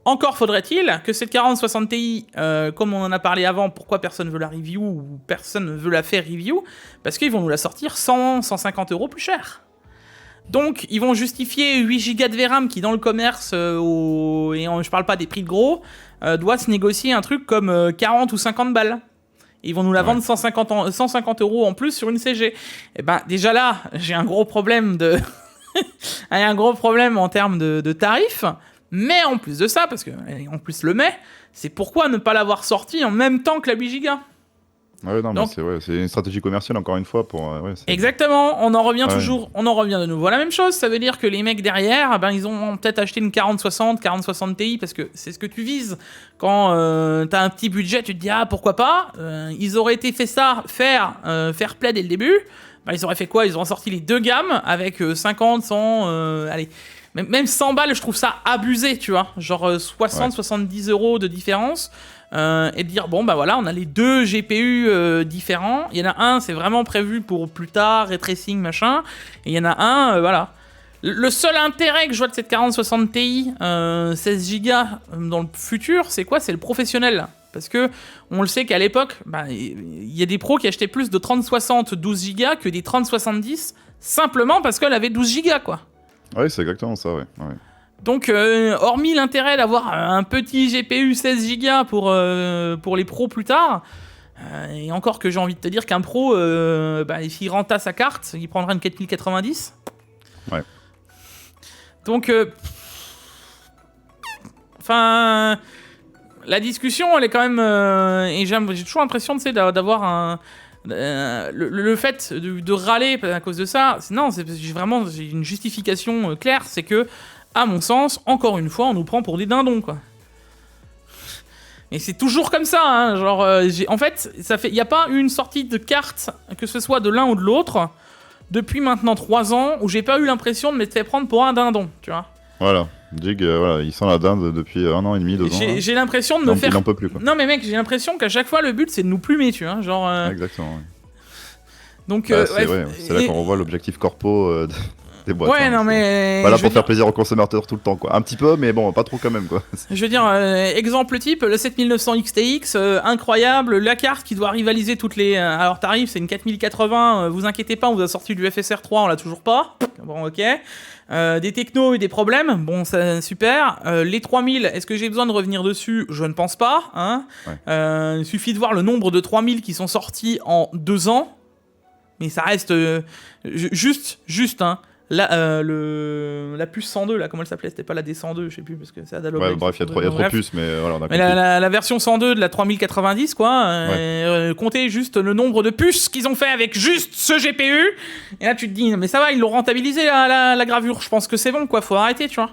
Encore faudrait-il que cette 4060 Ti, comme on en a parlé avant, pourquoi personne ne veut la review ou personne ne veut la faire review? Parce qu'ils vont nous la sortir 100-150 € plus cher. Donc, ils vont justifier 8 Go de VRAM qui, dans le commerce, et je parle pas des prix de gros, doit se négocier un truc comme 40 ou 50 balles. Ils vont nous la vendre 150 € en plus sur une CG. Et ben déjà là, j'ai un gros problème un gros problème en termes de tarifs. Mais en plus de ça, parce que en plus le mai, c'est pourquoi ne pas l'avoir sorti en même temps que la 8 Go. Ouais, non, donc, mais c'est une stratégie commerciale encore une fois pour. Exactement, on en revient de nouveau à la même chose. Ça veut dire que les mecs derrière, ils ont peut-être acheté une 4060 Ti parce que c'est ce que tu vises quand t'as un petit budget. Tu te dis pourquoi pas. Ils auraient été faire play dès le début. Ils auraient fait quoi? Ils auraient sorti les deux gammes avec 50, 100, allez. Même 100 balles, je trouve ça abusé, tu vois. Genre 60-70 € de différence. Et de dire, bon, voilà, on a les deux GPU différents. Il y en a un, c'est vraiment prévu pour plus tard, ray tracing, machin. Et il y en a un, voilà. Le seul intérêt que je vois de cette 4060 Ti 16 Go dans le futur, c'est quoi? C'est le professionnel. Parce que on le sait qu'à l'époque, il y a des pros qui achetaient plus de 3060 12 Go que des 3070 simplement parce qu'elle avait 12 Go, quoi. Oui, c'est exactement ça, ouais. Donc, hormis l'intérêt d'avoir un petit GPU 16 Go pour les pros plus tard, et encore que j'ai envie de te dire qu'un pro, s'il renta sa carte, il prendra une 4090. Ouais. Donc, la discussion, elle est quand même... et j'ai toujours l'impression, tu sais, d'avoir un... le fait de râler à cause de ça, j'ai une justification claire, c'est que, à mon sens, encore une fois, on nous prend pour des dindons, quoi. Et c'est toujours comme ça, hein, genre, en fait, il n'y a pas eu une sortie de carte, que ce soit de l'un ou de l'autre, depuis maintenant 3 ans, où j'ai pas eu l'impression de m'être fait prendre pour un dindon, tu vois. Voilà. Jig, il sent la dinde depuis 1 an et demi, 2 ans. J'ai l'impression de me faire... Il n'en peut plus, quoi. Non mais mec, j'ai l'impression qu'à chaque fois le but c'est de nous plumer, tu vois, genre... Exactement, ouais. Donc, c'est là qu'on revoit l'objectif corpo des boîtes. Ouais, non mais... Voilà, pour faire plaisir aux consommateurs tout le temps, quoi. Un petit peu, mais bon, pas trop quand même, quoi. Je veux dire, exemple type, le 7900 XTX, incroyable, la carte qui doit rivaliser toutes les... alors tarif, c'est une 4080, vous inquiétez pas, on vous a sorti du FSR 3, on l'a toujours pas. Bon, ok. Des technos et des problèmes, bon, ça, super. Les 3000, est-ce que j'ai besoin de revenir dessus? Je ne pense pas. Hein. Ouais. Il suffit de voir le nombre de 3000 qui sont sortis en 2 ans. Mais ça reste juste, hein. la puce 102, là, comment elle s'appelait? C'était pas la D102, je sais plus, parce que c'est Adalo. Ouais, bref, il y a trop de puces, mais voilà, on a mais compris. la version 102 de la 3090, quoi, comptez juste le nombre de puces qu'ils ont fait avec juste ce GPU, et là tu te dis, mais ça va, ils l'ont rentabilisé la gravure, je pense que c'est bon, quoi, faut arrêter, tu vois.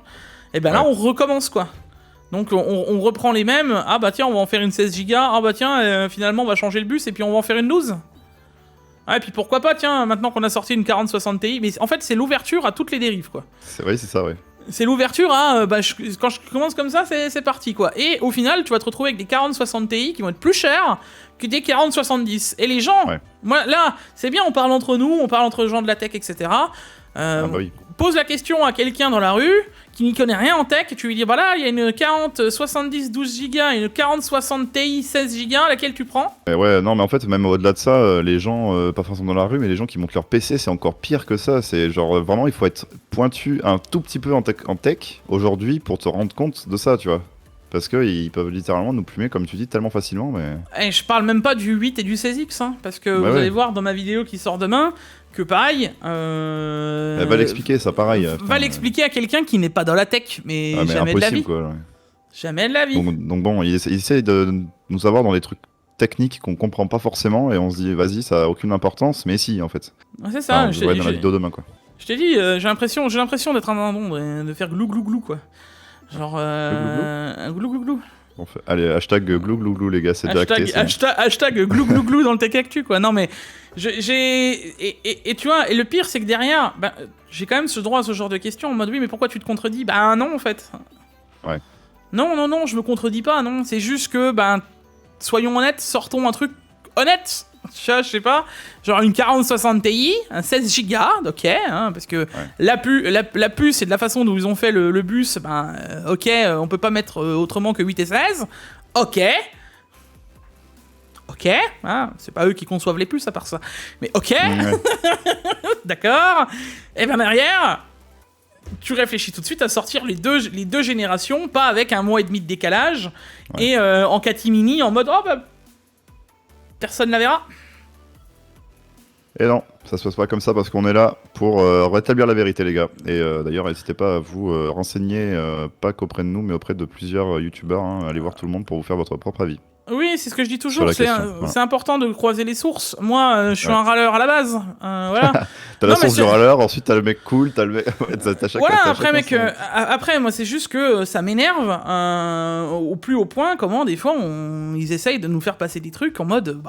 Et ben là, on recommence, quoi. Donc on reprend les mêmes, ah bah tiens, on va en faire une 16 Go, ah bah tiens, finalement on va changer le bus, et puis on va en faire une 12. Ah, et puis pourquoi pas, tiens, maintenant qu'on a sorti une 4060 Ti, mais en fait c'est l'ouverture à toutes les dérives, quoi. C'est ça, ouais. C'est l'ouverture à, quand je commence comme ça, c'est parti, quoi. Et au final, tu vas te retrouver avec des 4060 Ti qui vont être plus chers que des 4070. Et les gens, moi là, c'est bien, on parle entre nous, on parle entre gens de la tech, etc. Pose la question à quelqu'un dans la rue qui n'y connaît rien en tech, et tu lui dis, bah là, il y a une 4070 12 Go et une 4060 Ti 16 Go, laquelle tu prends? Ouais, non, mais en fait, même au-delà de ça, les gens, pas forcément dans la rue, mais les gens qui montent leur PC, c'est encore pire que ça. C'est genre, vraiment, il faut être pointu un tout petit peu en tech aujourd'hui pour te rendre compte de ça, tu vois. Parce qu'ils peuvent littéralement nous plumer, comme tu dis, tellement facilement, mais... Et je parle même pas du 8 et du 16X, hein, parce que vous allez voir dans ma vidéo qui sort demain, que pareil... Elle va l'expliquer, ça, pareil. Va l'expliquer à quelqu'un qui n'est pas dans la tech, mais jamais de la vie. Quoi, ouais. Jamais de la vie. Donc bon, il essaie de nous avoir dans des trucs techniques qu'on comprend pas forcément, et on se dit, vas-y, ça a aucune importance, mais si, en fait. C'est ça. On va dans la vidéo demain, quoi. Je t'ai dit, j'ai l'impression d'être un dindon, et de faire glou glou glou, quoi. Genre, glou glou glou. Bon, allez, hashtag glou glou glou, les gars, c'est déjà acté. Hashtag glou glou glou dans le Tech Actu, quoi. Non, mais et tu vois, et le pire, c'est que derrière, j'ai quand même ce droit à ce genre de questions en mode oui, mais pourquoi tu te contredis? Bah non, en fait. Ouais. Non, je me contredis pas, non. C'est juste que, soyons honnêtes, sortons un truc honnête. Tu vois, je sais pas, genre une 4060 Ti, un 16 Go, ok, hein, parce que la puce et de la façon dont ils ont fait le bus, ok, on peut pas mettre autrement que 8 et 16, ok, hein, c'est pas eux qui conçoivent les puces à part ça, mais ok, d'accord, et derrière, tu réfléchis tout de suite à sortir les deux générations, pas avec un mois et demi de décalage, et en catimini, en mode, personne la verra. Et non, ça se passe pas comme ça parce qu'on est là pour rétablir la vérité, les gars. Et d'ailleurs, n'hésitez pas à vous renseigner, pas qu'auprès de nous, mais auprès de plusieurs youtubeurs. Allez voir tout le monde pour vous faire votre propre avis. Oui, c'est ce que je dis toujours, c'est important de croiser les sources. Moi, je suis un râleur à la base. Voilà. T'as la source du râleur, ensuite t'as le mec cool, t'as le mec... après, moi, c'est juste que ça m'énerve au plus haut point, comment, des fois, ils essayent de nous faire passer des trucs en mode,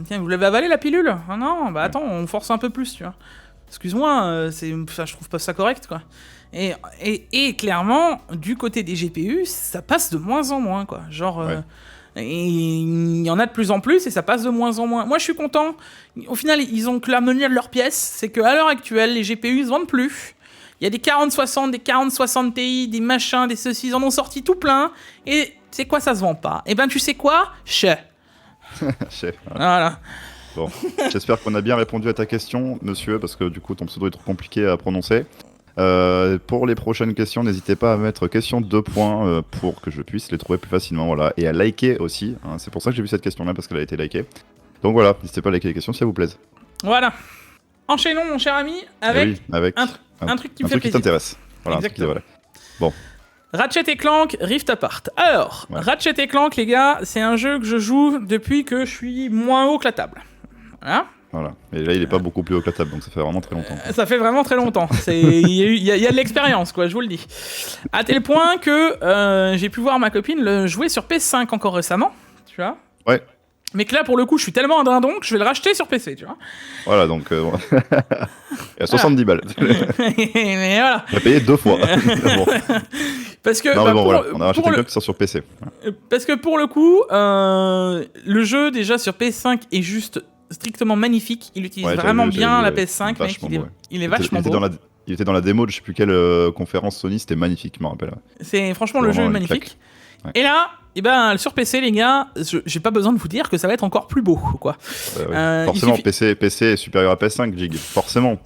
tiens, vous l'avez avalé la pilule? Ah non, attends, on force un peu plus, tu vois. Excuse-moi, je trouve pas ça correct, quoi. Et clairement, du côté des GPU, ça passe de moins en moins, quoi. Genre... Et il y en a de plus en plus et ça passe de moins en moins. Moi je suis content. Au final ils ont que la monnaie de leur pièce. C'est qu'à l'heure actuelle les GPU ils se vendent plus. Il y a des 4060, des 4060 Ti, des machins, des ceci. Ils en ont sorti tout plein. Et c'est quoi ça se vend pas? Et tu sais quoi? Voilà. Bon, j'espère qu'on a bien répondu à ta question monsieur, parce que du coup ton pseudo est trop compliqué à prononcer. Pour les prochaines questions, n'hésitez pas à mettre question 2 points pour que je puisse les trouver plus facilement, voilà, et à liker aussi, hein. C'est pour ça que j'ai vu cette question-là, parce qu'elle a été likée. Donc voilà, n'hésitez pas à liker les questions si elles vous plaisent. Voilà. Enchaînons, mon cher ami, avec, un truc qui me fait plaisir. Qui t'intéresse. Voilà, exactement. Bon. Ratchet & Clank Rift Apart. Alors, Ratchet & Clank, les gars, c'est un jeu que je joue depuis que je suis moins haut que la table. Voilà. Et là, il est pas beaucoup plus haut que la table, donc ça fait vraiment très longtemps. Ça fait vraiment très longtemps. Il y a de l'expérience, quoi, je vous le dis. À tel point que j'ai pu voir ma copine le jouer sur PS5 encore récemment, tu vois. Ouais. Mais que là, pour le coup, je suis tellement un dindon que je vais le racheter sur PC, tu vois. Voilà, donc... il y a 70 balles. Mais voilà. On a payé 2 fois. Bon. Parce que... Non, mais bon, voilà. On a racheté quelqu'un qui sort sur PC. Parce que pour le coup, le jeu, déjà, sur PS5 est juste... strictement magnifique, il utilise vraiment bien la PS5, mec, il est vachement beau. Il était dans la démo de je sais plus quelle conférence Sony, c'était magnifique, je me rappelle. Franchement, le jeu est magnifique. Ouais. Et là, sur PC, les gars, j'ai pas besoin de vous dire que ça va être encore plus beau, quoi. Forcément, PC est supérieur à PS5, Jig, forcément.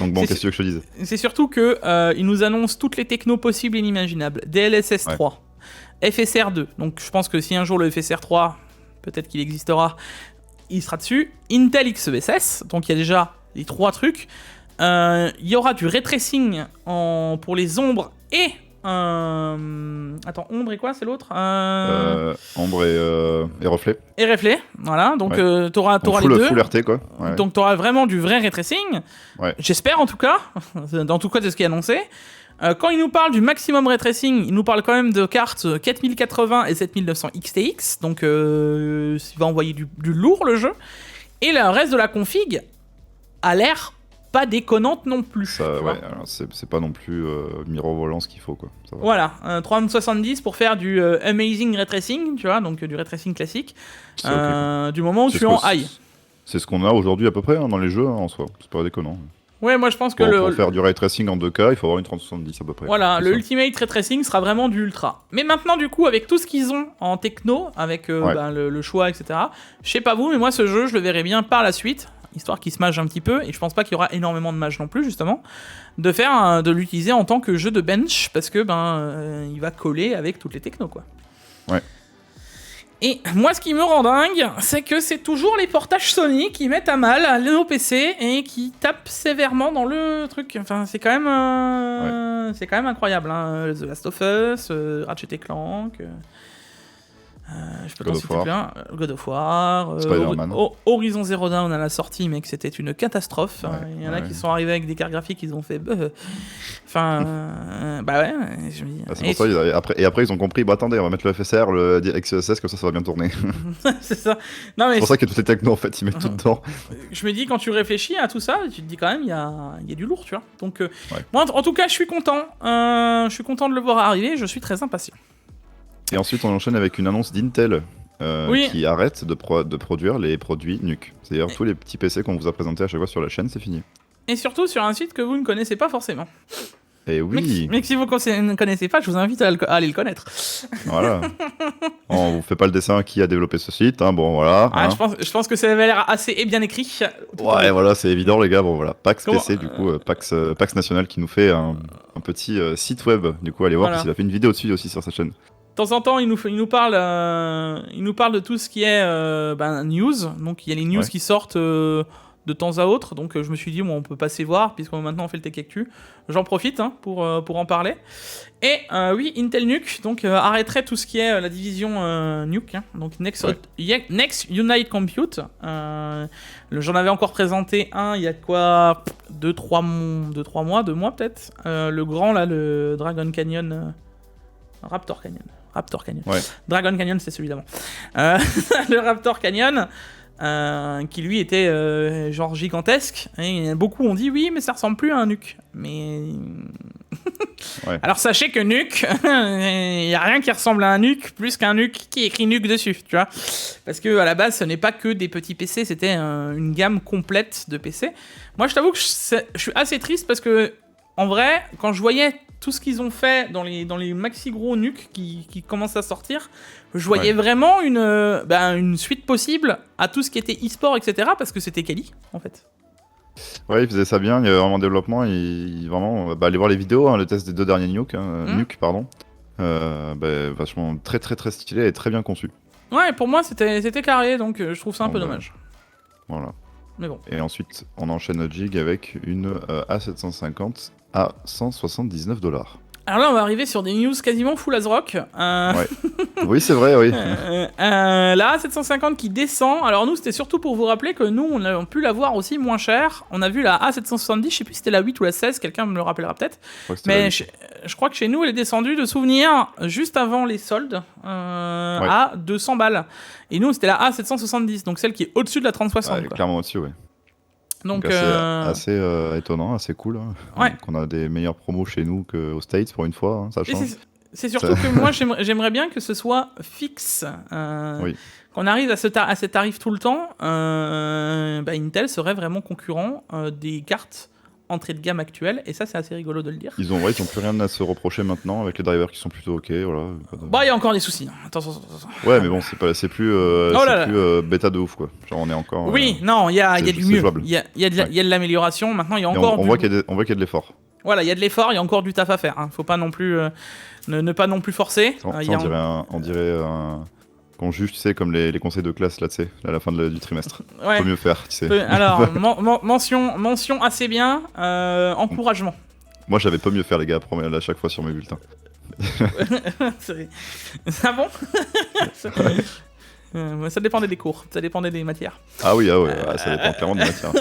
Donc bon, qu'est-ce que tu veux que je te dise? C'est surtout que il nous annonce toutes les technos possibles et inimaginables. DLSS 3, FSR 2, donc je pense que si un jour le FSR 3, peut-être qu'il existera, il sera dessus. Intel XeSS, donc il y a déjà les 3 trucs. Il y aura du ray tracing pour les ombres et... Attends, ombre et quoi, c'est l'autre Ombre et reflet. Et reflet, voilà. Donc t'auras les full, deux. Full RT, quoi. Ouais. Donc t'auras vraiment du vrai ray tracing. Ouais. J'espère en tout cas. En tout cas, c'est ce qui est annoncé. Quand il nous parle du maximum ray tracing, il nous parle quand même de cartes 4080 et 7900 XTX. Donc il va envoyer du lourd le jeu. Et le reste de la config a l'air pas déconnante non plus. Ça, ouais, alors c'est pas non plus mirobolant ce qu'il faut, quoi. Ça va. Voilà, 370 pour faire du amazing ray tracing, tu vois, donc du ray tracing classique. Okay. Du moment où tu es en high. C'est ce qu'on a aujourd'hui à peu près dans les jeux en soi. C'est pas déconnant. Ouais, moi je pense que pour faire du ray tracing en 2K, il faut avoir une 3070 à peu près. Voilà, le ultimate ray tracing sera vraiment du ultra. Mais maintenant, du coup, avec tout ce qu'ils ont en techno, avec le choix, etc. Je sais pas vous, mais moi ce jeu, je le verrai bien par la suite. Histoire qu'il se mage un petit peu, et je pense pas qu'il y aura énormément de mage non plus, justement, de l'utiliser en tant que jeu de bench, parce que il va coller avec toutes les technos, quoi. Ouais. Et moi, ce qui me rend dingue, c'est que c'est toujours les portages Sony qui mettent à mal nos PC et qui tapent sévèrement dans le truc. Enfin, c'est quand même, c'est quand même incroyable, hein. The Last of Us, Ratchet & Clank... je peux t'en citer plein. God of War, Horizon Zero Dawn à la sortie, mais que c'était une catastrophe. Il y en a qui sont arrivés avec des cartes graphiques, ils ont fait. Enfin, bah ouais. Je me dis. C'est pour ça. Après, ils ont compris. Bah attendez, on va mettre le FSR, le XSS, comme ça va bien tourner. C'est ça. Non, mais c'est pour ça que toutes les technos, en fait, ils mettent tout dedans. Je me dis, quand tu réfléchis à tout ça, tu te dis quand même, il y a du lourd, tu vois. Donc, moi, en tout cas, je suis content. Je suis content de le voir arriver. Je suis très impatient. Et ensuite, on enchaîne avec une annonce d'Intel qui arrête de produire les produits NUC. C'est-à-dire tous les petits PC qu'on vous a présentés à chaque fois sur la chaîne, c'est fini. Et surtout sur un site que vous ne connaissez pas forcément. Et oui. Mais que si vous ne connaissez pas, je vous invite à aller le connaître. Voilà. On vous fait pas le dessin qui a développé ce site, hein, bon voilà. Ah, je pense que ça avait l'air assez et bien écrit. Ouais, voilà, c'est évident les gars. Bon voilà, Pax PC du coup, Pax National qui nous fait un petit site web. Du coup, allez voir parce qu'il a fait une vidéo dessus aussi sur sa chaîne. De temps en temps, il nous parle de tout ce qui est news. Donc, il y a les news qui sortent de temps à autre. Donc, je me suis dit, bon, on peut passer voir, puisque maintenant on fait le Tech Actu. J'en profite pour en parler. Et oui, Intel NUC donc, arrêterait tout ce qui est la division NUC. Hein, donc, Next Unite Compute. J'en avais encore présenté un il y a quoi 2-3 mois, 2 mois peut-être. Le grand, là, le Dragon Canyon. Raptor Canyon. Ouais. Dragon Canyon, c'est celui d'avant. Le Raptor Canyon, qui lui était genre gigantesque. Et beaucoup ont dit oui, mais ça ressemble plus à un nuke. Mais. Alors sachez que nuke, il n'y a rien qui ressemble à un nuke plus qu'un nuke qui écrit nuke dessus, tu vois. Parce que à la base, ce n'est pas que des petits PC, c'était une gamme complète de PC. Moi, je t'avoue que je suis assez triste parce que, en vrai, quand je voyais tout ce qu'ils ont fait dans les maxi gros nuques qui commencent à sortir, je voyais vraiment une suite possible à tout ce qui était e-sport, etc. parce que c'était quali, en fait. Ouais, ils faisaient ça bien, il y avait vraiment développement, allez voir les vidéos, hein, le test des 2 derniers nuques, vachement très très très stylé et très bien conçu. Ouais, pour moi c'était carré, donc je trouve ça un peu dommage. Voilà. Mais bon. Et ensuite, on enchaîne notre jig avec une A750 à $179. Alors là, on va arriver sur des news quasiment full as rock. Ouais. Oui, c'est vrai, oui. La A750 qui descend. Alors nous, c'était surtout pour vous rappeler que nous, on a pu la voir aussi moins cher. On a vu la A770, je sais plus si c'était la 8 ou la 16, quelqu'un me le rappellera peut-être. Mais je crois que chez nous, elle est descendue de souvenir juste avant les soldes à 200 balles. Et nous, c'était la A770, donc celle qui est au-dessus de la 3060. Ouais, clairement au-dessus, oui. Donc assez étonnant, assez cool. Hein. Qu'on a des meilleures promos chez nous qu'aux States pour une fois, hein, ça change. C'est surtout que moi j'aimerais bien que ce soit fixe, qu'on arrive à ce tarif tout le temps. Intel serait vraiment concurrent des cartes entrée de gamme actuelle, et ça c'est assez rigolo de le dire. Ils ont plus rien à se reprocher maintenant avec les drivers qui sont plutôt ok. Voilà. Il y a encore des soucis. Attention. Ouais, mais bon, c'est plus bêta de ouf quoi. Genre on est encore. Oui, non, il y a du mieux. Il y a de l'amélioration. Maintenant, il y a encore. On voit qu'il y a de l'effort. Voilà, il y a de l'effort, il y a encore du taf à faire. Hein. Faut pas non plus ne pas non plus forcer. On dirait qu'on juge, tu sais, comme les conseils de classe, là, tu sais, à la fin du trimestre. Ouais. Faut mieux faire, tu sais. Alors, mention assez bien, encouragement. Moi, j'avais pas mieux faire, les gars, à chaque fois sur mes bulletins. Ah bon? Ça dépendait des cours, ça dépendait des matières. Ah oui, ça dépend clairement des matières.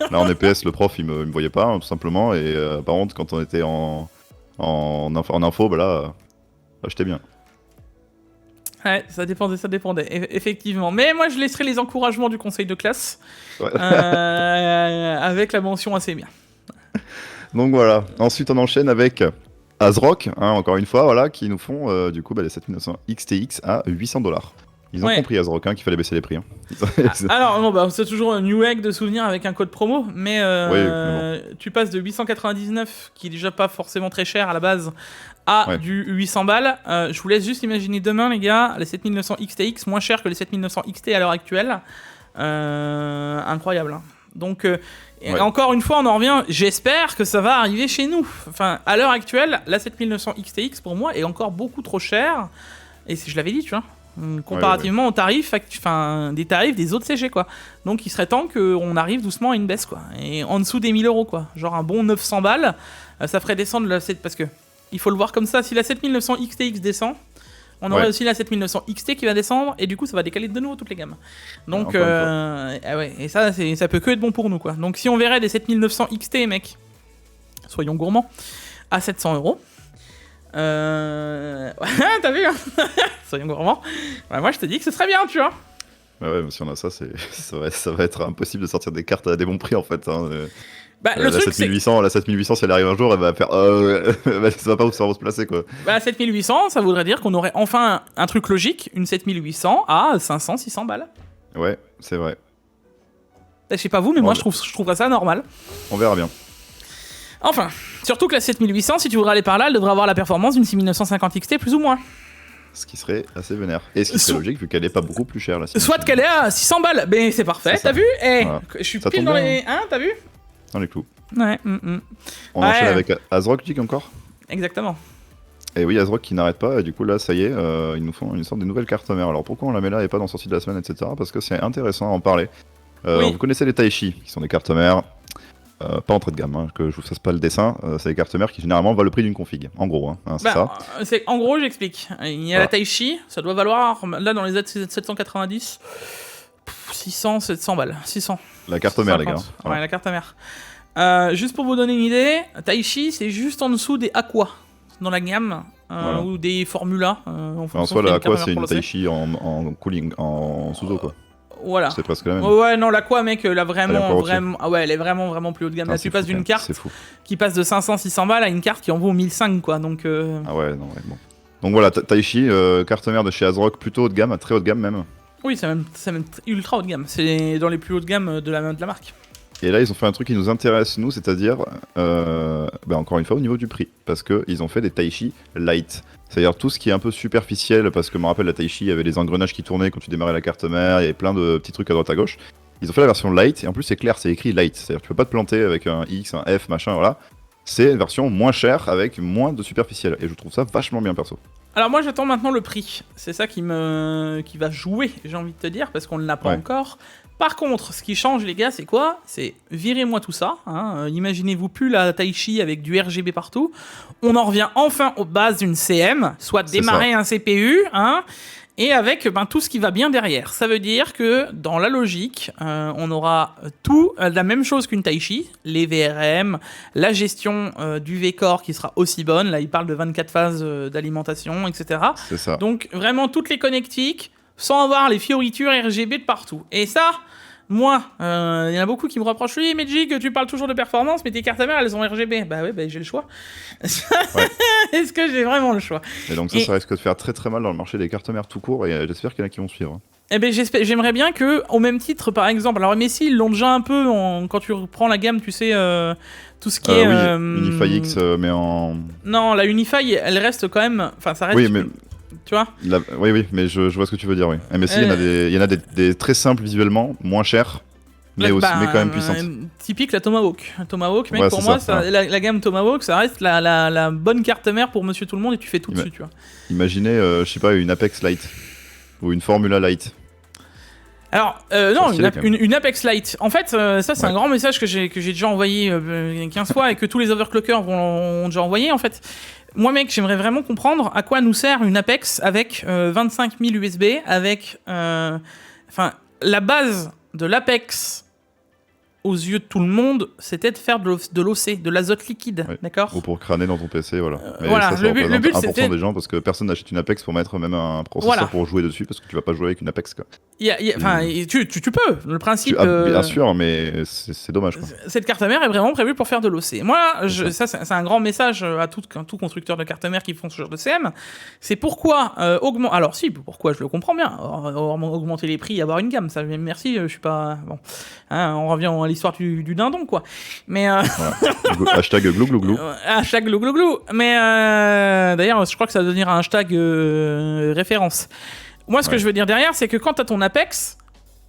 Là, en EPS, le prof, il me voyait pas, hein, tout simplement, et par contre, quand on était en info, bah là, j'étais bien. Ouais, ça dépendait, effectivement. Mais moi, je laisserai les encouragements du conseil de classe, Ouais. avec la mention assez bien. Donc voilà, ensuite on enchaîne avec ASRock, hein, encore une fois, voilà, qui nous font du coup les 7900 XTX à $800. Ils ont compris ASRock qu'il fallait baisser les prix. Hein. Alors, non, bah, c'est toujours un new egg de souvenir avec un code promo, mais, bon. tu passes de 899, qui est déjà pas forcément très cher à la base, à du 800 balles. Je vous laisse juste imaginer demain, les gars, les 7900 XTX moins cher que les 7900 XT à l'heure actuelle. Incroyable. Hein. Donc, et encore une fois, on en revient. J'espère que ça va arriver chez nous. Enfin, à l'heure actuelle, la 7900 XTX pour moi est encore beaucoup trop chère. Et je l'avais dit, tu vois. Comparativement aux tarifs, des tarifs des autres CG, quoi. Donc il serait temps qu'on arrive doucement à une baisse, quoi. Et en dessous des 1000 €, quoi. Genre un bon 900 balles, ça ferait descendre parce que il faut le voir comme ça. Si la 7900 XTX descend, on aurait aussi la 7900 XT qui va descendre, et du coup ça va décaler de nouveau toutes les gammes. Donc et ça peut que être bon pour nous, quoi. Donc si on verrait des 7900 XT, mec, soyons gourmands, à 700 €. T'as vu, hein. Soyons gourmands. Ouais, moi je te dis que ce serait bien, tu vois. Ouais, mais si on a ça, ça va être impossible de sortir des cartes à des bons prix en fait. Hein. Le truc, 7800, la 7800, si elle arrive un jour, elle va faire. Ça va pas où ça va se placer, quoi. 7800, ça voudrait dire qu'on aurait enfin un truc logique, une 7800 à 500-600 balles. Ouais, c'est vrai. Je sais pas vous, mais moi je trouverais ça normal. On verra bien. Enfin, surtout que la 7800, si tu voudrais aller par là, elle devrait avoir la performance d'une 6950 XT plus ou moins. Ce qui serait assez vénère. Et ce qui serait logique vu qu'elle est pas beaucoup plus chère, là. Soit qu'elle est à 600 balles, mais c'est parfait, t'as vu? Voilà. Je suis pile dans les... Hein, t'as vu? Dans les clous. Ouais. On enchaîne avec ASRock, tu dis encore? Exactement. Et oui, ASRock qui n'arrête pas, et du coup là, ça y est, ils nous font une sorte de nouvelle carte mère. Alors pourquoi on la met là et pas dans sortie de la semaine, etc. Parce que c'est intéressant à en parler. Vous connaissez les Taichi, qui sont des cartes mères. Pas entrée de gamme, hein, que je vous fasse pas le dessin, c'est des cartes mères qui généralement valent le prix d'une config, en gros, hein, c'est ça. En gros, j'explique. Il y a la Taichi, ça doit valoir, là dans les Z790, 600, 700 balles, 600. La carte mère, les gars. Voilà. Ouais, la carte mère. Juste pour vous donner une idée, Taichi, c'est juste en dessous des Aqua dans la gamme, ou des Formula. En soi, la Aqua, c'est une Taichi en cooling, en sous-eau, quoi. Voilà. C'est presque la même. Ouais, non, l'Aqua, mec, elle est vraiment plus haut de gamme. Là, tu passes d'une carte qui passe de 500-600 balles à une carte qui en vaut 1005, quoi. Donc, Ah ouais, non, ouais, bon. Donc voilà, Taichi, carte mère de chez ASRock, plutôt haut de gamme, très haut de gamme même. Oui, c'est même ultra haut de gamme. C'est dans les plus hauts de gamme de la marque. Et là, ils ont fait un truc qui nous intéresse, nous, c'est-à-dire, encore une fois, au niveau du prix. Parce qu'ils ont fait des Taichi light. C'est-à-dire tout ce qui est un peu superficiel, parce que je me rappelle, la Taichi, il y avait les engrenages qui tournaient quand tu démarrais la carte mère, il y avait plein de petits trucs à droite à gauche. Ils ont fait la version light, et en plus c'est clair, c'est écrit light. C'est-à-dire tu peux pas te planter avec un X, un F, machin, voilà. C'est une version moins chère, avec moins de superficiel. Et je trouve ça vachement bien, perso. Alors moi, j'attends maintenant le prix. C'est ça qui va jouer, j'ai envie de te dire, parce qu'on ne l'a pas encore. Par contre, ce qui change, les gars, c'est quoi? C'est virez-moi tout ça. Hein. Imaginez-vous plus la Taichi avec du RGB partout. On en revient enfin aux bases d'une CM, soit démarrer un CPU, hein, et avec tout ce qui va bien derrière. Ça veut dire que dans la logique, on aura tout la même chose qu'une Taichi, les VRM, la gestion du V-Core qui sera aussi bonne. Là, il parle de 24 phases d'alimentation, etc. C'est ça. Donc vraiment toutes les connectiques, sans avoir les fioritures RGB de partout. Et ça, moi, il y en a beaucoup qui me reprochent, oui, Magic, tu parles toujours de performance, mais tes cartes mères, elles ont RGB. Bah ouais, j'ai le choix. Est-ce que j'ai vraiment le choix? Et donc ça risque de faire très très mal dans le marché des cartes mères tout court, et j'espère qu'il y en a qui vont suivre. Eh ben j'aimerais bien que, au même titre, par exemple, alors Messi, ils l'ont déjà un peu, quand tu reprends la gamme, tu sais, tout ce qui est... Unify X, mais en... Non, la Unify, elle reste quand même... Enfin, ça reste... Oui, mais... Tu vois? Oui, mais je vois ce que tu veux dire, oui. MSI, il y en a des très simples visuellement, moins chers, mais quand même puissantes. Typique la Tomahawk. Tomahawk, mec, pour moi, la gamme Tomahawk, ça reste la bonne carte mère pour Monsieur Tout-le-Monde, et tu fais tout dessus, tu vois. Imaginez, je sais pas, une Apex Lite. Ou une Formula Light. Alors, non, stylé, quand même. une Apex Lite. En fait, ça, c'est un grand message que j'ai déjà envoyé 15 fois et que tous les overclockers ont déjà envoyé. En fait, moi, mec, j'aimerais vraiment comprendre à quoi nous sert une Apex avec 25 000 USB, avec. Enfin, la base de l'Apex, aux yeux de tout le monde, c'était de faire de l'OC, de l'azote liquide, Ouais. d'accord ? Ou pour crâner dans ton PC, voilà. Mais voilà, ça le but, représente 1% c'était... des gens parce que personne n'achète une Apex pour mettre même un processeur Voilà. pour jouer dessus parce que tu vas pas jouer avec une Apex, quoi. Enfin, tu peux, le principe... Bien sûr, mais c'est dommage, quoi. Cette carte mère est vraiment prévue pour faire de l'OC. Moi, ça, c'est un grand message à tout constructeur de carte mère qui font ce genre de CM. C'est pourquoi augmenter... Alors si, pourquoi, je le comprends bien. Augmenter les prix, avoir une gamme, ça, merci, je suis pas... Bon, hein, on revient à l'histoire du dindon, quoi. Mais... Voilà. Hashtag glouglou. Hashtag glouglou. Mais d'ailleurs, je crois que ça va devenir un hashtag référence. Moi, ce que je veux dire derrière, c'est que quand t'as ton Apex,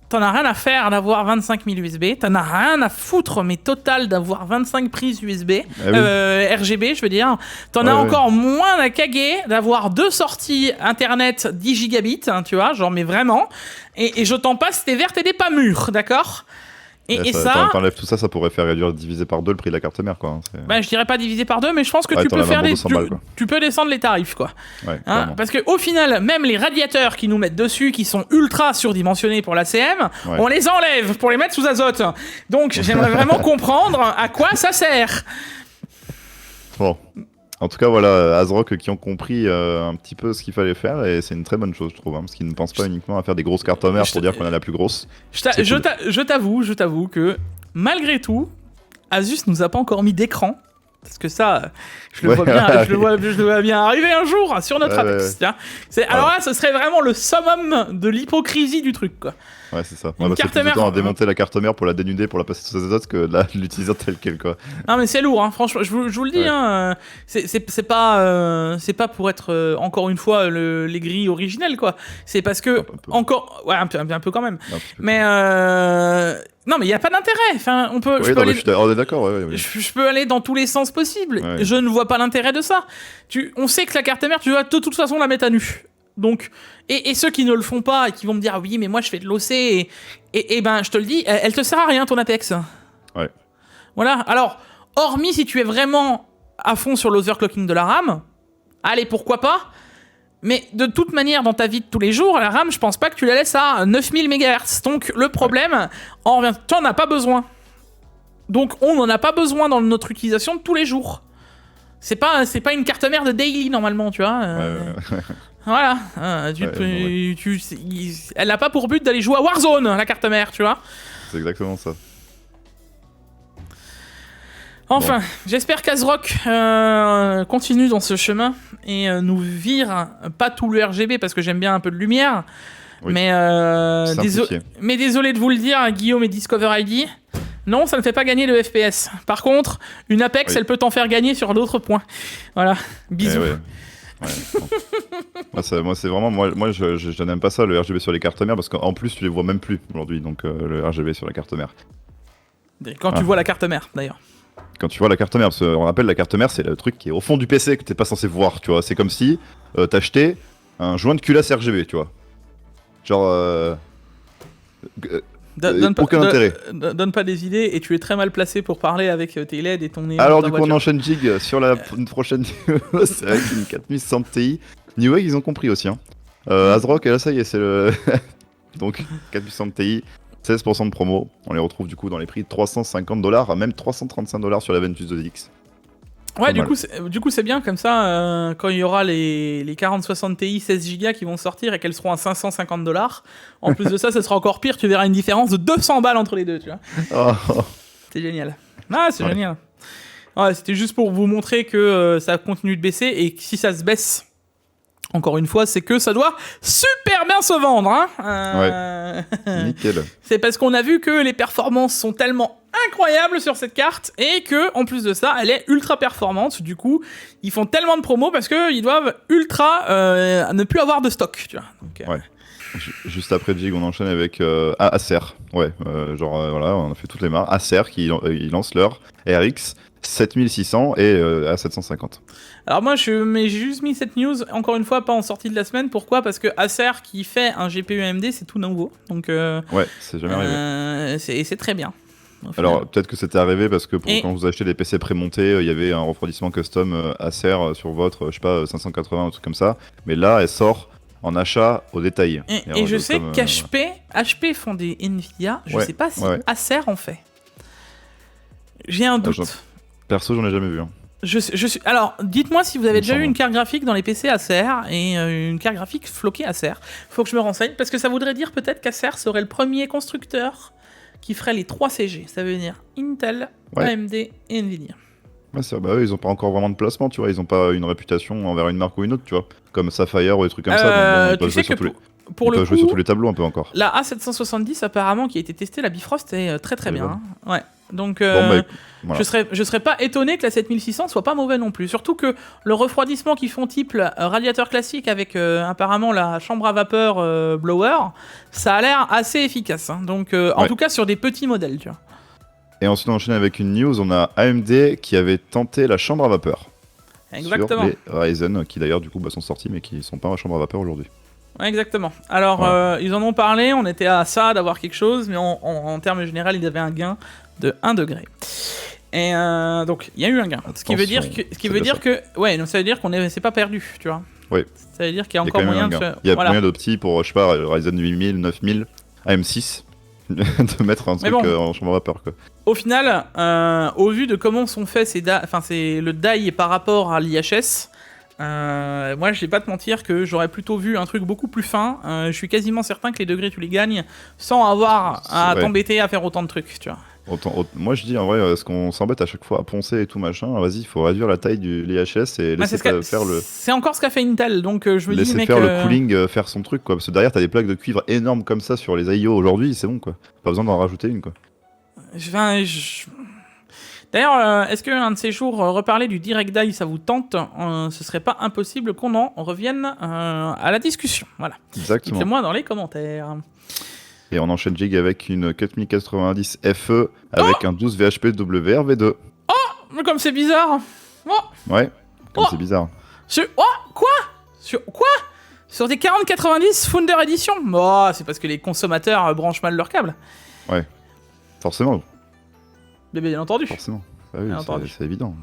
t'en as rien à faire d'avoir 25 000 USB, t'en as rien à foutre, mais total, d'avoir 25 prises USB, RGB, je veux dire. T'en as encore moins à caguer d'avoir 2 sorties Internet 10 gigabits, hein, tu vois, genre, mais vraiment. Et je t'en passe des vertes et des pas mûres, d'accord ? Et ça, t'enlèves tout ça, ça pourrait faire réduire diviser par 2 le prix de la carte mère, quoi. Ben, je dirais pas diviser par 2, mais je pense que tu peux faire tu peux descendre les tarifs, quoi. Ouais, Hein, parce que au final, même les radiateurs qui nous mettent dessus, qui sont ultra surdimensionnés pour la CM, on les enlève pour les mettre sous azote. Donc j'aimerais vraiment comprendre à quoi ça sert. Bon. En tout cas, voilà, ASRock qui ont compris un petit peu ce qu'il fallait faire, et c'est une très bonne chose, je trouve, hein, parce qu'ils ne pensent pas uniquement à faire des grosses cartes mères pour dire qu'on a la plus grosse. Je t'avoue que, malgré tout, Asus nous a pas encore mis d'écran. Parce que ça, je le vois bien arriver un jour sur notre Apex. Tiens. Alors là, ce serait vraiment le summum de l'hypocrisie du truc, quoi. Ouais, c'est ça. Une On va passer carte plus de mère, temps à démonter la carte mère pour la dénuder, pour la passer sous azote que de l'utiliser telle quelle, quoi. Non, mais c'est lourd, hein. Franchement, je vous le dis, hein, c'est pas pour être, encore une fois, les grilles originelles, quoi. C'est parce que, encore... Ouais, un peu quand même. Mais, non, mais il n'y a pas d'intérêt. Enfin, on peut... on est d'accord, ouais. Je peux aller dans tous les sens possibles. Ouais. Je ne vois pas l'intérêt de ça. On sait que la carte mère, tu vas de toute façon la mettre à nu. Donc, et ceux qui ne le font pas et qui vont me dire ah oui mais moi je fais de l'OC et ben je te le dis, elle te sert à rien ton Apex. Ouais. Voilà. Alors, hormis si tu es vraiment à fond sur l'overclocking de la RAM, allez pourquoi pas. Mais de toute manière dans ta vie de tous les jours, la RAM je pense pas que tu la laisses à 9000 MHz. Donc le problème, tu en as pas besoin. Donc on n'en a pas besoin dans notre utilisation de tous les jours. C'est pas une carte mère de daily normalement, tu vois. Voilà, elle n'a pas pour but d'aller jouer à Warzone, la carte mère, tu vois. C'est exactement ça. Enfin, j'espère qu'ASRock continue dans ce chemin et nous vire pas tout le RGB parce que j'aime bien un peu de lumière. Oui. Mais désolé de vous le dire, Guillaume et Discover ID. Non, ça ne fait pas gagner de FPS. Par contre, une Apex, elle peut t'en faire gagner sur d'autres points. Voilà, bisous. Moi, c'est vraiment... Moi je n'aime pas ça, le RGB sur les cartes mères, parce qu'en plus, tu les vois même plus aujourd'hui, donc le RGB sur la carte mère. Quand tu vois la carte mère, d'ailleurs. Quand tu vois la carte mère, parce qu'on rappelle, la carte mère, c'est le truc qui est au fond du PC que t'es pas censé voir, tu vois. C'est comme si t'achetais un joint de culasse RGB, tu vois. Genre... aucun intérêt. Donne pas des idées et tu es très mal placé pour parler avec tes LED et ton néon. Alors du coup on enchaîne Jig sur une prochaine news, c'est avec une 4600 Ti. Newegg ils ont compris aussi hein. ASRock et là ça y est c'est le... Donc 4800 Ti, 16% de promo. On les retrouve du coup dans les prix de $350 à même $335 sur la Ventus 2X. Ouais, du coup, c'est bien comme ça, quand il y aura les 4060 Ti 16 Go qui vont sortir et qu'elles seront à $550. En plus de ça, ce sera encore pire, tu verras une différence de 200 balles entre les deux, tu vois. C'est génial. Ah, c'est génial. Ouais, c'était juste pour vous montrer que ça continue de baisser et que si ça se baisse, encore une fois, c'est que ça doit super bien se vendre, hein. Nickel. C'est parce qu'on a vu que les performances sont tellement incroyables sur cette carte et que en plus de ça, elle est ultra performante. Du coup, ils font tellement de promos parce que ils doivent ultra ne plus avoir de stock, tu vois. Donc, ouais. Juste après Jig, on enchaîne avec Acer. Ouais, voilà, on a fait toutes les marques. Acer qui ils lancent leur RX 7600 et à 750. Alors moi, j'ai juste mis cette news, encore une fois, pas en sortie de la semaine. Pourquoi ? Parce que Acer, qui fait un GPU AMD, c'est tout nouveau. Donc, Ouais, c'est jamais arrivé. c'est très bien. Alors peut-être que c'était arrivé parce que Et- quand vous achetez des PC prémontés, il y avait un refroidissement custom Acer sur votre, je sais pas, 580 ou un truc comme ça. Mais là, elle sort en achat au détail. Et je sais qu'HP font des Nvidia, je sais pas si Acer en fait. J'ai un doute. Perso, j'en ai jamais vu. Hein. Alors, dites-moi si vous avez déjà eu semble. une carte graphique dans les PC Acer et une carte graphique floquée Acer. Faut que je me renseigne parce que ça voudrait dire peut-être qu'Acer serait le premier constructeur qui ferait les 3 CG. Ça veut dire Intel, AMD et Nvidia. Ouais, bah eux, ils ont pas encore vraiment de placement, tu vois. Ils ont pas une réputation envers une marque ou une autre, tu vois. Comme Sapphire ou des trucs comme ça. Donc, tu sais que pour le coup, jouer sur tous les tableaux un peu encore. La A770 apparemment qui a été testée, la Bifrost est très très bien. Hein. Ouais. Donc voilà. je serais pas étonné que la 7600 soit pas mauvais non plus. Surtout que le refroidissement qu'ils font type radiateur classique avec apparemment la chambre à vapeur blower, ça a l'air assez efficace. Hein. Donc en tout cas sur des petits modèles, tu vois. Et ensuite on enchaîne avec une news, on a AMD qui avait tenté la chambre à vapeur. Exactement. Sur les Ryzen qui d'ailleurs du coup sont sortis mais qui sont pas en chambre à vapeur aujourd'hui. Ouais, exactement. Alors ils en ont parlé, on était à ça d'avoir quelque chose, mais en termes généraux ils avaient un gain de 1 degré. Et donc il y a eu un gain. Ce qui veut dire que ouais, donc ça veut dire c'est pas perdu, tu vois. Oui. Ça veut dire qu'il y a encore moyen de Il y a moyen de petits pour je sais pas Ryzen 8000, 9000, AM6 de mettre un truc en chambre à vapeur quoi. Au final, au vu de comment sont faits c'est le die par rapport à l'IHS, moi je vais pas te mentir que j'aurais plutôt vu un truc beaucoup plus fin. Je suis quasiment certain que les degrés tu les gagnes sans avoir à t'embêter à faire autant de trucs, tu vois. Moi je dis en vrai, est-ce qu'on s'embête à chaque fois à poncer et tout machin, vas-y, il faut réduire la taille du l'IHS et laisser faire le... C'est encore ce qu'a fait Intel, donc je me dis mec... Laisser faire le cooling, faire son truc quoi, parce que derrière t'as des plaques de cuivre énormes comme ça sur les AIO aujourd'hui, c'est bon quoi. Pas besoin d'en rajouter une quoi. D'ailleurs, est-ce qu'un de ces jours, reparler du Direct Die, ça vous tente ? Ce serait pas impossible qu'on en revienne à la discussion, voilà. Exactement. Dites-le-moi dans les commentaires. Et on enchaîne Jig avec une 4090 FE avec un 12 VHP WRV2. Oh, mais comme c'est bizarre. Ouais, c'est bizarre. Quoi Sur des 4090 Founder Edition ? Oh, c'est parce que les consommateurs branchent mal leur câble. Ouais, forcément. Mais bien entendu. Forcément. Bah oui, c'est évident.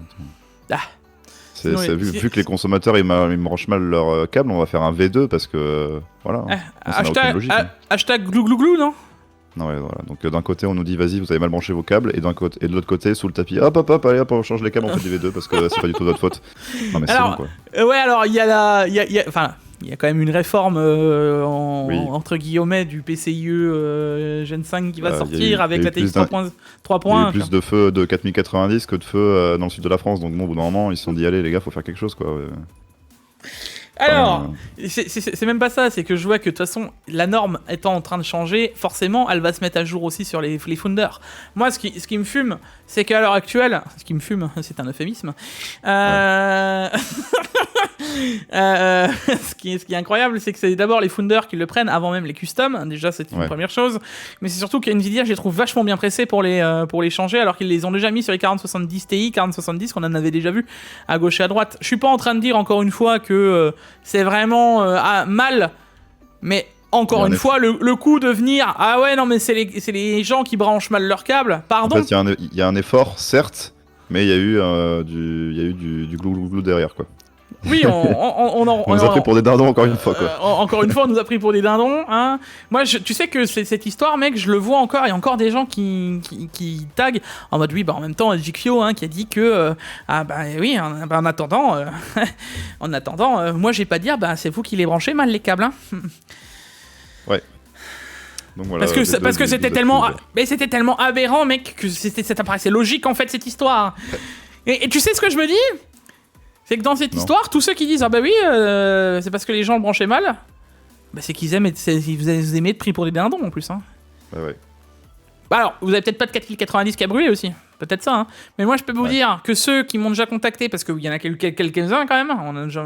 Vu que les consommateurs ils branchent mal leur câble, on va faire un V2 parce que voilà. Hashtag glouglou, non ? Non, ouais, voilà. Donc d'un côté on nous dit vas-y vous avez mal branché vos câbles et de l'autre côté sous le tapis hop allez hop on change les câbles, on fait du V2 parce que c'est pas du tout notre faute. Non mais c'est bon quoi. Ouais alors il y a quand même une réforme entre guillemets du PCIe Gen 5 qui va sortir avec la TX 3.1. Il y a eu plus de feu de 4090 que de feu dans le sud de la France, donc bon, au bout d'un moment, ils se sont dit, allez les gars, faut faire quelque chose, quoi. Alors, c'est même pas ça, c'est que je vois que de toute façon, la norme étant en train de changer, forcément, elle va se mettre à jour aussi sur les Founders. Moi, ce qui me fume, c'est qu'à l'heure actuelle, ce qui me fume, c'est un euphémisme, ce qui est incroyable, c'est que c'est d'abord les Founders qui le prennent avant même les customs. Déjà, c'est une première chose. Mais c'est surtout qu'NVIDIA, je les trouve vachement bien pressés pour les changer, alors qu'ils les ont déjà mis sur les 4070 Ti, 4070 qu'on en avait déjà vu à gauche et à droite. Je suis pas en train de dire encore une fois que c'est vraiment mal, mais encore une fois, le coup de venir, ah ouais, non, mais c'est les gens qui branchent mal leur câble, pardon. En fait, il y a un effort, certes, mais il y a eu du glou derrière, quoi. Oui, on nous a pris pour des dindons encore une fois, quoi. Encore une fois, on nous a pris pour des dindons, hein. Moi, tu sais que cette histoire, mec, je le vois encore, il y a encore des gens qui taguent en mode oui, bah en même temps, Jigfio, hein, qui a dit que en attendant, moi, j'ai pas dire, c'est vous qui les branchez mal les câbles, hein. Ouais. Donc, voilà, parce que c'était tellement aberrant, mec, que ça paraissait logique en fait cette histoire. Et tu sais ce que je me dis ? C'est que dans cette histoire, tous ceux qui disent c'est parce que les gens le branchaient mal, c'est qu'ils aiment vous aimez être pris pour des dindons en plus, hein. Ouais. Bah alors, vous avez peut-être pas de 4090 qui a brûlé aussi, peut-être ça, hein. Mais moi je peux vous dire que ceux qui m'ont déjà contacté, parce qu'il y en a quelques-uns quand même,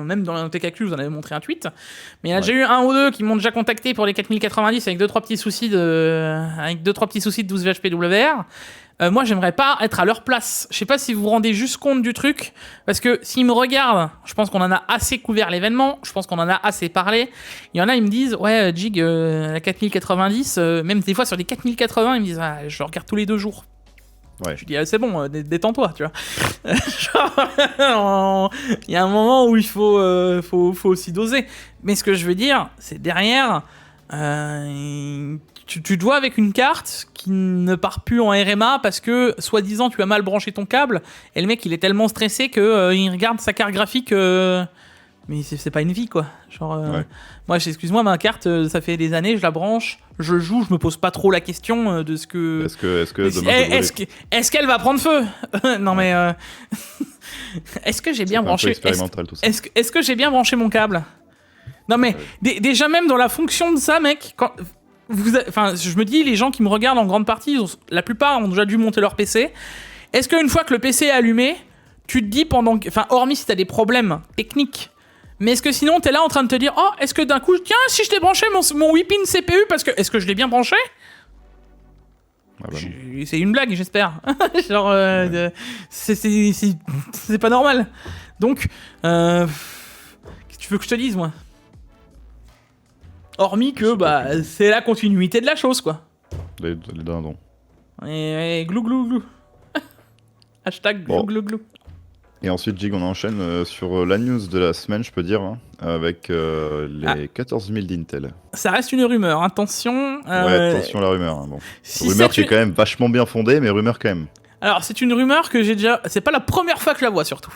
même dans la TKQ vous en avez montré un tweet, mais il y en a déjà eu un ou deux qui m'ont déjà contacté pour les 4090 avec 2-3 petits soucis de 12 VHP WR. moi, j'aimerais pas être à leur place. Je sais pas si vous vous rendez juste compte du truc, parce que s'ils me regardent, je pense qu'on en a assez couvert l'événement, je pense qu'on en a assez parlé. Il y en a, ils me disent, ouais, Jig, la 4090, même des fois sur des 4080, ils me disent, ah, je le regarde tous les 2 jours. Ouais. Je dis, ah, c'est bon, détends-toi, tu vois. Genre, il y a un moment où il faut aussi doser. Mais ce que je veux dire, c'est derrière, tu te vois avec une carte qui ne part plus en RMA parce que, soi-disant, tu as mal branché ton câble, et le mec, il est tellement stressé que il regarde sa carte graphique... Mais c'est pas une vie, quoi. Genre, moi, excuse-moi, ma carte, ça fait des années, je la branche, je joue, je me pose pas trop la question de ce que... Est-ce que demain Est-ce qu'elle va prendre feu? Non, mais... Est-ce que j'ai bien branché... Expérimental, tout ça. Est-ce que j'ai bien branché mon câble? Non, mais déjà, même dans la fonction de ça, mec, quand... Enfin, je me dis, les gens qui me regardent en grande partie, la plupart ont déjà dû monter leur PC. Est-ce qu'une fois que le PC est allumé, tu te dis pendant... Enfin, hormis si t'as des problèmes techniques... Mais est-ce que sinon t'es là en train de te dire, oh, est-ce que d'un coup, tiens, si je t'ai branché mon 8-pin CPU, parce que est-ce que je l'ai bien branché? Ah bah c'est une blague, j'espère. Genre, c'est pas normal. Donc, qu'est-ce que tu veux que je te dise, moi? Hormis que, bah, c'est la continuité de la chose, quoi. Les dindons. Et glou glou glou. Hashtag glou glou glou. Et ensuite, Jig, on enchaîne sur la news de la semaine, je peux dire, hein, avec les 14 000 d'Intel. Ça reste une rumeur, attention. Ouais, attention à la rumeur. Hein, bon. Rumeur qui est quand même vachement bien fondée, mais rumeur quand même. Alors, c'est une rumeur que j'ai déjà... C'est pas la première fois que je la vois, surtout.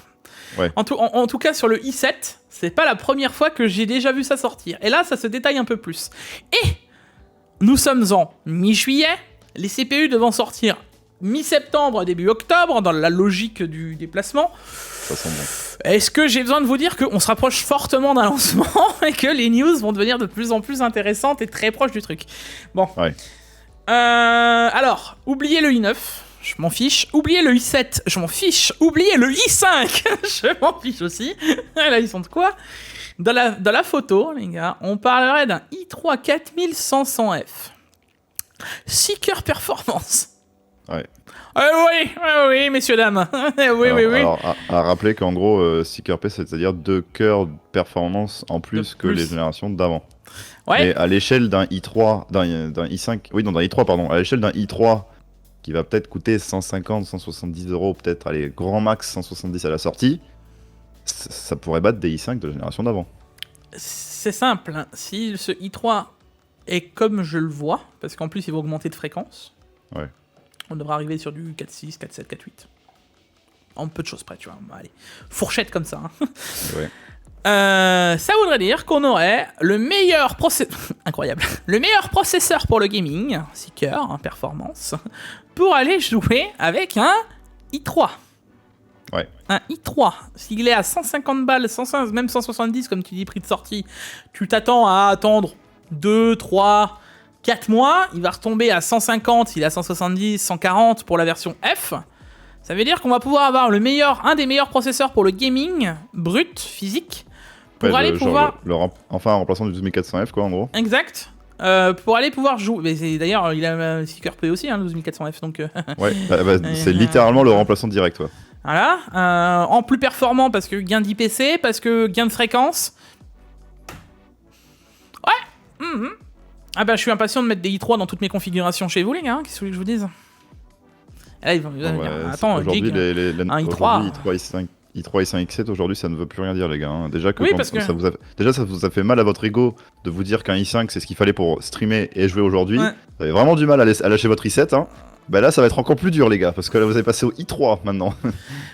Ouais. En tout cas, sur le i7, c'est pas la première fois que j'ai déjà vu ça sortir. Et là, ça se détaille un peu plus. Et nous sommes en mi-juillet, les CPU devant sortir mi-septembre, début octobre, dans la logique du déplacement. Ça sent bon. Est-ce que j'ai besoin de vous dire qu'on se rapproche fortement d'un lancement et que les news vont devenir de plus en plus intéressantes et très proches du truc? Bon. Ouais. Alors, oubliez le i9, je m'en fiche. Oubliez le i7, je m'en fiche. Oubliez le i5, je m'en fiche aussi. Là, ils sont de quoi? Dans la photo, les gars, on parlerait d'un i3 4100F. 6 cœurs performance. Ouais. Oui, messieurs, dames. oui. Alors, à rappeler qu'en gros, 6 cœurs P, c'est-à-dire 2 cœurs de performance en plus que les générations d'avant. Ouais. Mais à l'échelle d'un i3, d'un i5, oui, non, d'un i3, pardon, à l'échelle d'un i3 qui va peut-être coûter 150, 170 euros, peut-être, allez, grand max 170 à la sortie, ça pourrait battre des i5 de la génération d'avant. C'est simple, hein. Si ce i3 est comme je le vois, parce qu'en plus il va augmenter de fréquence. Ouais. On devrait arriver sur du 4.6, 4.7, 4.8. En peu de choses près, tu vois. Bah, allez, fourchette comme ça. Hein. Ouais. Ça voudrait dire qu'on aurait le meilleur incroyable. Le meilleur processeur pour le gaming, 6 cœurs, performance, pour aller jouer avec un i3. Ouais. Un i3. S'il est à 150 balles, 105, même 170, comme tu dis, prix de sortie, tu t'attends à attendre 2, 3... 4 mois, il va retomber à 150, il est à 170, 140 pour la version F. Ça veut dire qu'on va pouvoir avoir un des meilleurs processeurs pour le gaming, brut, physique, pour aller pouvoir... Enfin, en remplaçant du 12400F, quoi, en gros. Exact. Pour aller pouvoir jouer... Mais d'ailleurs, il a 6 cœurs P aussi, hein, le 12400F, donc... Ouais, c'est littéralement le remplaçant direct, ouais. Voilà. En plus performant, parce que gain d'IPC, parce que gain de fréquence. Ouais. Ah bah je suis impatient de mettre des i3 dans toutes mes configurations chez vous les gars, qu'est-ce que vous voulez que je vous dise? Là, ils vont dire, attends, aujourd'hui, Gig, un i3. i3 et 5X7 aujourd'hui ça ne veut plus rien dire les gars. Hein. Déjà que, ça vous a fait mal à votre ego de vous dire qu'un i5 c'est ce qu'il fallait pour streamer et jouer aujourd'hui. Ouais. Vous avez vraiment du mal à lâcher votre i7 hein. Bah là ça va être encore plus dur les gars, parce que là vous avez passé au i3 maintenant.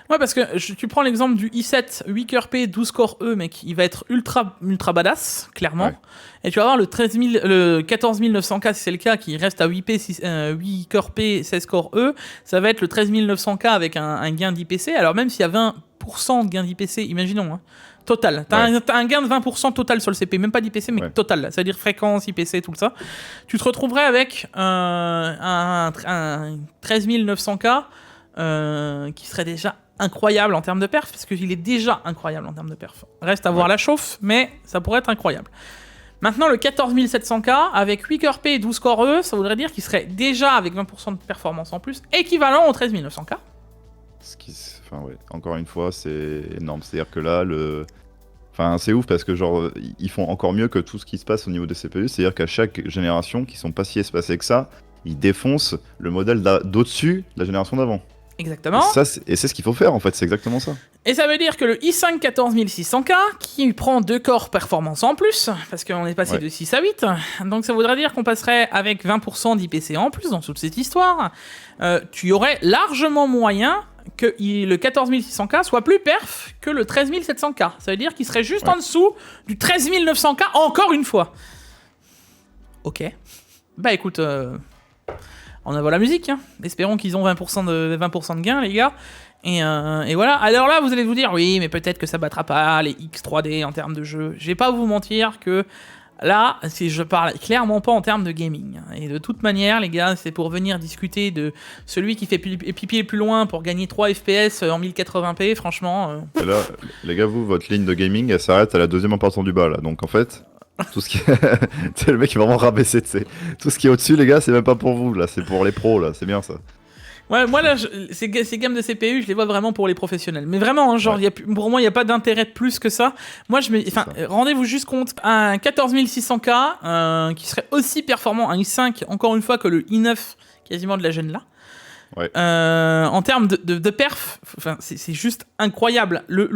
Ouais parce que tu prends l'exemple du i7, 8 cœurs P, 12 corps E mec, il va être ultra badass, clairement. Ouais. Et tu vas avoir le 14900K si c'est le cas, qui reste à 8 cœurs P, 16 corps E, ça va être le 13900K avec un gain d'IPC, alors même s'il y a 20% de gain d'IPC, imaginons, hein, total. T'as un gain de 20% total sur le CP, même pas d'IPC, mais total. C'est-à-dire fréquence, IPC, tout ça. Tu te retrouverais avec un 13900K qui serait déjà incroyable en termes de perf, parce qu'il est déjà incroyable en termes de perf. Reste à voir la chauffe, mais ça pourrait être incroyable. Maintenant, le 14700K, avec 8 cœurs P et 12 corps E, ça voudrait dire qu'il serait déjà, avec 20% de performance en plus, équivalent au 13900K. Enfin, ouais, encore une fois, c'est énorme. C'est-à-dire que là, Enfin, c'est ouf parce que genre ils font encore mieux que tout ce qui se passe au niveau des CPU. C'est-à-dire qu'à chaque génération, qui sont pas si espacés que ça, ils défoncent le modèle d'au-dessus de la génération d'avant. Exactement. Et c'est ce qu'il faut faire en fait, c'est exactement ça. Et ça veut dire que le i5 14600K, qui prend 2 corps performance en plus, parce qu'on est passé de 6 à 8, donc ça voudrait dire qu'on passerait avec 20% d'IPC en plus dans toute cette histoire, tu aurais largement moyen que le 14600K soit plus perf que le 13700K. Ça veut dire qu'il serait juste en dessous du 13900K encore une fois. Ok. Bah écoute, on envoie la musique. Hein. Espérons qu'ils ont 20% de gain, les gars. Et voilà. Alors là, vous allez vous dire, oui, mais peut-être que ça battra pas les X3D en termes de jeu. Je vais pas vous mentir que là, je parle clairement pas en termes de gaming. Et de toute manière, les gars, c'est pour venir discuter de celui qui fait pipi plus loin pour gagner 3 FPS en 1080p, franchement. Et là, les gars, votre ligne de gaming, elle s'arrête à la deuxième en partant du bas, là. Donc en fait, tout ce qui est... le mec est vraiment rabaissé, tu sais. Tout ce qui est au-dessus, les gars, c'est même pas pour vous, là. C'est pour les pros, là. C'est bien, ça. Ouais, moi là, ces gammes de CPU, je les vois vraiment pour les professionnels. Mais vraiment, hein, genre, pour moi, il n'y a pas d'intérêt de plus que ça. Moi, rendez-vous juste compte, un 14600K qui serait aussi performant, un i5, encore une fois, que le i9 quasiment de la gêne là. Ouais. En termes de perf, c'est juste incroyable. Le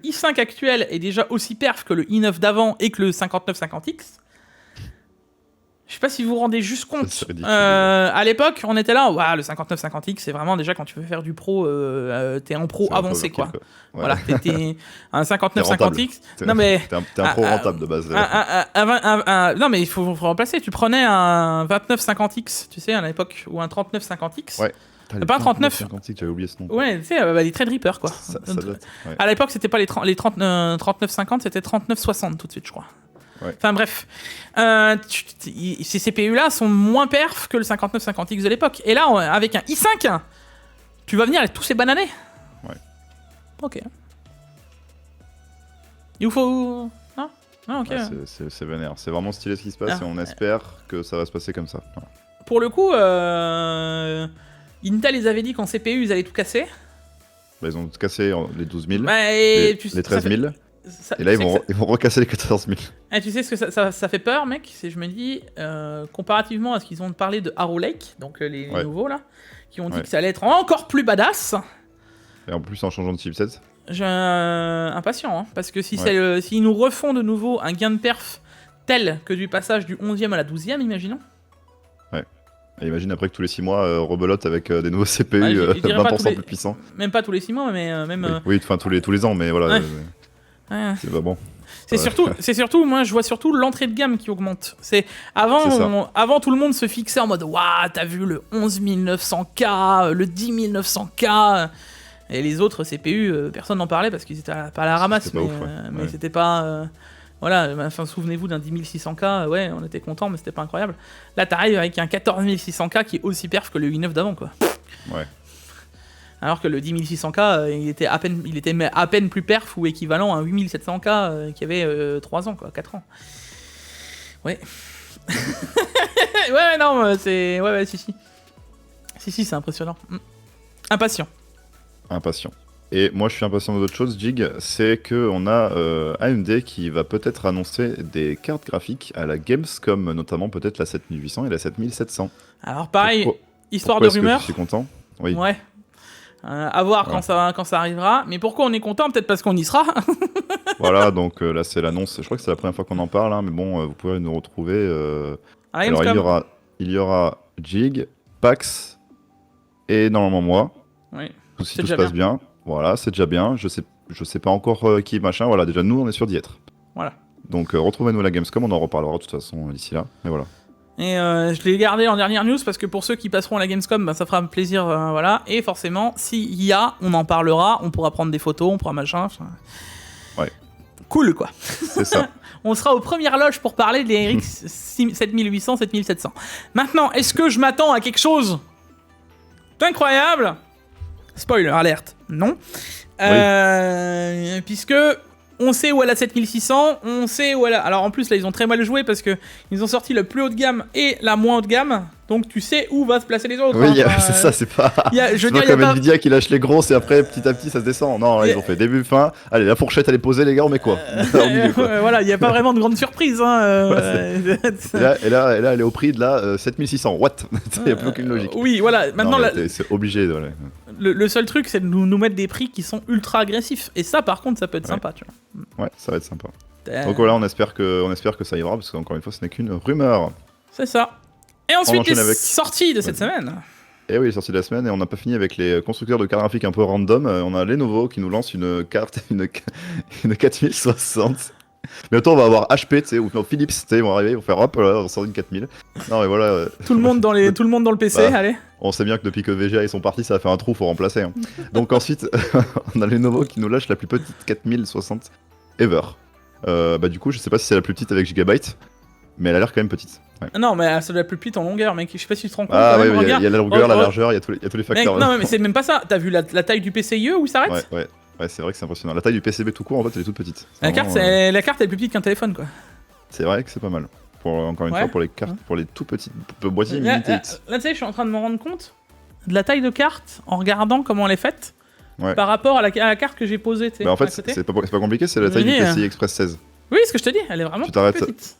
i5 actuel est déjà aussi perf que le i9 d'avant et que le 5950X. Je sais pas si vous vous rendez juste compte. À l'époque, on était là, le 5950X, c'est vraiment déjà quand tu veux faire du pro, t'es en pro avancé, quoi. Ouais. Voilà, t'es un 5950X. Non mais t'es un pro rentable de base. Non mais il faut remplacer. Tu prenais un 2950X, tu sais, à l'époque, ou un 3950X. Ouais. Pas un 39. 50X, j'avais oublié ce nom. Ouais, tu sais, les Threadripper, quoi. Ça date, ouais. À l'époque, c'était pas les 3950, c'était 3960 tout de suite, je crois. Ouais. Enfin bref, ces CPU-là sont moins perfs que le 5950X de l'époque. Et là, avec un i5, tu vas venir avec tous ces bananés. Ouais. Ok. Il vous faut... Non, ok. Ouais, c'est vénère. C'est vraiment stylé ce qui se passe et on espère que ça va se passer comme ça. Voilà. Pour le coup, Intel, ils avaient dit qu'en CPU, ils allaient tout casser. Bah, ils ont tout cassé les 12 000, les 13 000. Et là, ils vont recasser les 14 000. Et tu sais ce que ça fait peur, mec. Je me dis, comparativement à ce qu'ils ont parlé de Arrow Lake, donc les nouveaux là, qui ont dit que ça allait être encore plus badass. Et en plus, en changeant de chipset. Impatient, hein, parce que s'ils nous refont de nouveau un gain de perf tel que du passage du 11e à la 12e, imaginons. Ouais. Et imagine après que tous les 6 mois, rebelote avec des nouveaux CPU 20% plus puissants. Même pas tous les 6 mois, mais même. Oui, enfin tous les ans, mais voilà. C'est pas bon. C'est surtout, moi je vois surtout l'entrée de gamme qui augmente. Avant tout le monde se fixait en mode waouh, t'as vu le 11900K, le 10900K. Et les autres CPU, personne n'en parlait parce qu'ils étaient pas à la ramasse, mais c'était pas. Voilà, souvenez-vous d'un 10600K, on était content, mais c'était pas incroyable. Là, t'arrives avec un 14600K qui est aussi perf que le i9 d'avant, quoi. Ouais. Alors que le 10600K, il était à peine plus perf ou équivalent à un 8700K qui avait 3 ans, quoi, 4 ans. Ouais. Non, c'est... Ouais, si. Si, c'est impressionnant. Impatient. Et moi, je suis impatient d'autre chose, Jig, c'est qu'on a AMD qui va peut-être annoncer des cartes graphiques à la Gamescom, notamment peut-être la 7800 et la 7700. Alors pareil, histoire de rumeur. Je suis content. Oui. Ouais. À voir quand ça arrivera. Mais pourquoi on est content? Peut-être parce qu'on y sera. Voilà, donc là c'est l'annonce. Je crois que c'est la première fois qu'on en parle, hein, mais bon, vous pouvez nous retrouver. Alors il y aura Jig, Pax et normalement moi. Oui. Si tout se passe bien. Voilà, c'est déjà bien. Je sais pas encore qui machin. Voilà, déjà nous on est sûr d'y être. Voilà. Donc retrouvez-nous à la Gamescom, on en reparlera de toute façon d'ici là. Mais voilà. Et je l'ai gardé en dernière news parce que pour ceux qui passeront à la Gamescom, ça fera plaisir, voilà. Et forcément, s'il y a, on en parlera, on pourra prendre des photos, on pourra machin. Ouais. Cool, quoi. C'est ça. On sera aux premières loges pour parler des RX 7800, 7700. Maintenant, est-ce que je m'attends à quelque chose d'incroyable? Spoiler alerte, non. Oui. Puisque on sait où elle a 7600, on sait où elle a... Alors en plus là ils ont très mal joué parce que ils ont sorti le plus haut de gamme et la moins haut de gamme, donc tu sais où va se placer les autres. Oui, hein. c'est ça, c'est pas. Je veux pas dire, comme Nvidia qui lâche les grosses et après petit à petit ça se descend. Non, là, ils ont fait début, fin. Allez, la fourchette elle est posée, les gars, on met quoi? Au milieu, quoi. Voilà, il n'y a pas vraiment de grande surprise. Hein, et là, elle est au prix de la 7600. What? Il n'y a plus aucune logique. Oui, voilà. Maintenant, Non, c'est obligé. Voilà. le seul truc, c'est de nous mettre des prix qui sont ultra agressifs. Et ça, par contre, ça peut être sympa, tu vois. Ouais, ça va être sympa. Donc voilà, on espère que ça ira, parce qu'encore une fois, ce n'est qu'une rumeur. C'est ça. Et ensuite, les avec... sorties de cette semaine. Et oui, les sorties de la semaine, et on n'a pas fini avec les constructeurs de cartes graphiques un peu random. On a Lenovo qui nous lance une carte, une 4060. Bientôt, on va avoir HP, tu sais, ou non, Philips, tu sais, ils vont arriver, ils vont faire hop, là, on sort une 4000. Non, mais voilà. Tout le monde dans le PC, Bah, allez. On sait bien que depuis que VGA ils sont partis, ça a fait un trou, faut remplacer. Hein. Donc ensuite, on a Lenovo qui nous lâche la plus petite 4060 ever. Bah du coup, je sais pas si c'est la plus petite avec Gigabyte, mais elle a l'air quand même petite. Ouais. Non, mais ça doit être plus petite en longueur, mec. Je sais pas si tu te rends compte. Ah quand ouais, même, il y a la longueur, la largeur, il y a tous les facteurs. Mec, non, mais c'est même pas ça. T'as vu la taille du PCIe où il s'arrête? Ouais, c'est vrai que c'est impressionnant. La taille du PCB tout court, en fait, elle est toute petite. La carte, elle est plus petite qu'un téléphone, quoi. C'est vrai que c'est pas mal. Encore une fois, pour les cartes, pour les tout petits boîtiers là, Mini TX. Là, tu sais, je suis en train de me rendre compte de la taille de carte en regardant comment elle est faite par rapport à la carte que j'ai posée. Bah en fait, c'est pas compliqué, c'est la taille du PCI Express 16. Oui, ce que je te dis, elle est vraiment petite.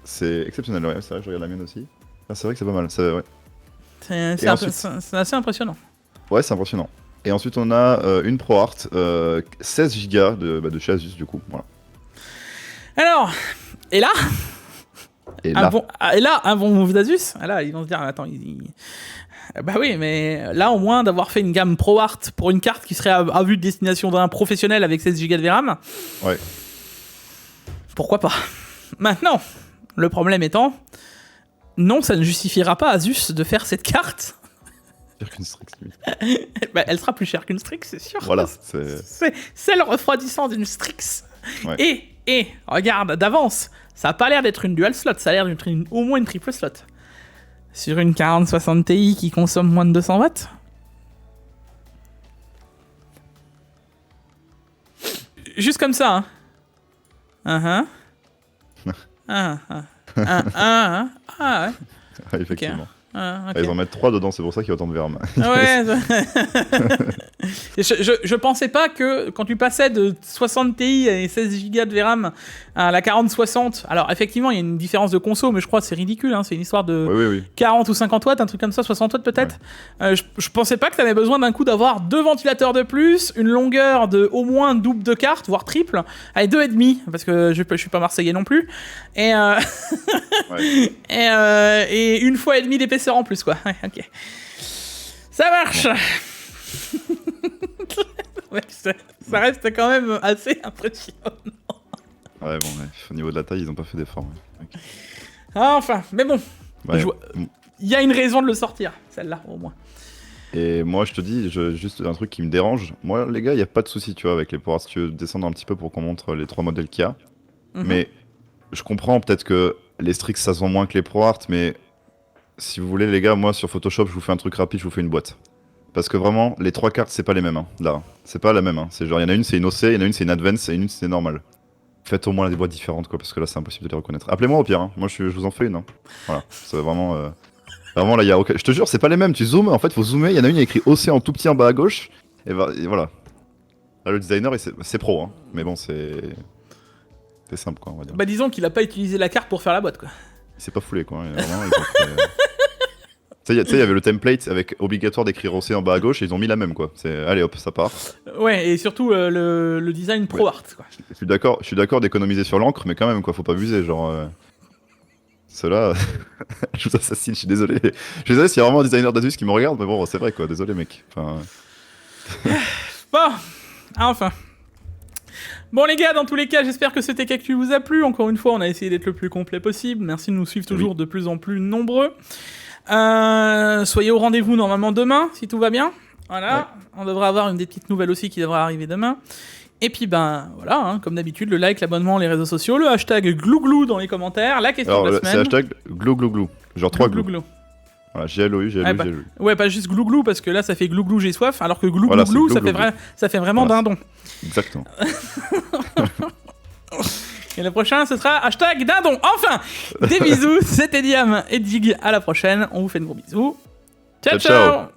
C'est exceptionnel, ouais, c'est vrai, je regarde la mienne aussi. Ah, c'est vrai que c'est pas mal, ouais. C'est assez impressionnant. Ouais, c'est impressionnant. Et ensuite, on a une ProArt, 16 Go de chez Asus, du coup, voilà. Alors, et là Et là, un bon move d'Asus, là, ils vont se dire, attends, bah oui, mais là, au moins, d'avoir fait une gamme ProArt pour une carte qui serait à vue de destination d'un professionnel avec 16 Go de VRAM, ouais. Pourquoi pas? Maintenant, le problème étant, non, ça ne justifiera pas Asus de faire cette carte. Pire qu'une Strix, bah, elle sera plus chère qu'une Strix, c'est sûr. Voilà, c'est le refroidissant d'une Strix. Ouais. Et regarde, d'avance, ça a pas l'air d'être une dual slot, ça a l'air d'être au moins une triple slot. Sur une 4060 Ti qui consomme moins de 200 watts. Juste comme ça, hein. Ouais. Effectivement. Okay. Ils en mettent 3 dedans, c'est pour ça qu'il y a autant de VRAM. Ouais. je pensais pas que quand tu passais de 60 Ti et 16 Go de VRAM à la 4060, alors effectivement il y a une différence de conso, mais je crois que c'est ridicule, hein, c'est une histoire de oui. 40 ou 50 watts, un truc comme ça, 60 watts peut-être. Ouais. Je pensais pas que tu avais besoin d'un coup d'avoir 2 ventilateurs de plus, une longueur de au moins double de carte, voire triple, avec 2,5, parce que je suis pas marseillais non plus, et, et une fois et demi d'épaisseur en plus, quoi. Ouais, ok. Ça marche. Ouais, ça reste quand même assez impressionnant. Ouais, bon, au niveau de la taille, ils ont pas fait d'effort. Ouais. Okay. Enfin, mais bon. Ouais. Il y a une raison de le sortir, celle-là, au moins. Et moi, je te dis, juste un truc qui me dérange. Moi, les gars, il n'y a pas de souci, tu vois, avec les ProArt. Si tu veux descendre un petit peu pour qu'on montre les 3 modèles qu'il y a. Mais je comprends peut-être que les Strix, ça se vend moins que les ProArt, mais si vous voulez, les gars, moi, sur Photoshop, je vous fais un truc rapide, je vous fais une boîte. Parce que vraiment, les 3 cartes, c'est pas les mêmes, hein, là. C'est pas la même, hein. C'est genre, il y en a une, c'est une OC, il y en a une, c'est une Advance, et une, c'est normal. Faites au moins des boîtes différentes, quoi, parce que là, c'est impossible de les reconnaître. Appelez-moi au pire, hein. Moi, je vous en fais une, hein. Voilà, c'est vraiment... Vraiment, là, il y a aucun... Je te jure, c'est pas les mêmes. Tu zoomes, en fait, faut zoomer. Il y en a une, il y a écrit OC en tout petit en bas à gauche. Et voilà. Là, le designer, c'est pro, hein. Mais bon, c'est simple, quoi, on va dire. Bah, disons qu'il a pas utilisé la carte pour faire la boîte, quoi. Il s'est pas foulé, quoi. Tu sais, il y avait le template avec obligatoire d'écrire OC en bas à gauche et ils ont mis la même, quoi. Allez, hop, ça part. Ouais, et surtout le design ProArt, quoi. Je suis d'accord d'économiser sur l'encre, mais quand même, quoi, faut pas abuser, genre... Ceux-là, je vous assassine, je suis désolé. Je suis désolé s'il y a vraiment un designer d'Asus qui me regarde, mais bon, c'est vrai, quoi, désolé, mec. Enfin... Bon, enfin. Bon les gars, dans tous les cas, j'espère que cette actu vous a plu. Encore une fois, on a essayé d'être le plus complet possible. Merci de nous suivre toujours de plus en plus nombreux. Soyez au rendez-vous normalement demain, si tout va bien. Voilà, ouais. On devrait avoir une des petites nouvelles aussi qui devrait arriver demain. Et puis ben voilà, hein, comme d'habitude, le like, l'abonnement, les réseaux sociaux, le hashtag glouglou dans les commentaires, la question de la semaine. C'est hashtag glouglou, genre 3 glou. Voilà, GLOU, GLOU, GLOU. Ouais, pas juste glouglou, parce que là ça fait glouglou, j'ai soif, alors que glouglou, ça fait vraiment dindon. Exactement. Et le prochain, ce sera hashtag dindon. Enfin, des bisous, c'était Diam et Dig. À la prochaine. On vous fait de gros bisous. Ciao, Ciao, ciao. ciao.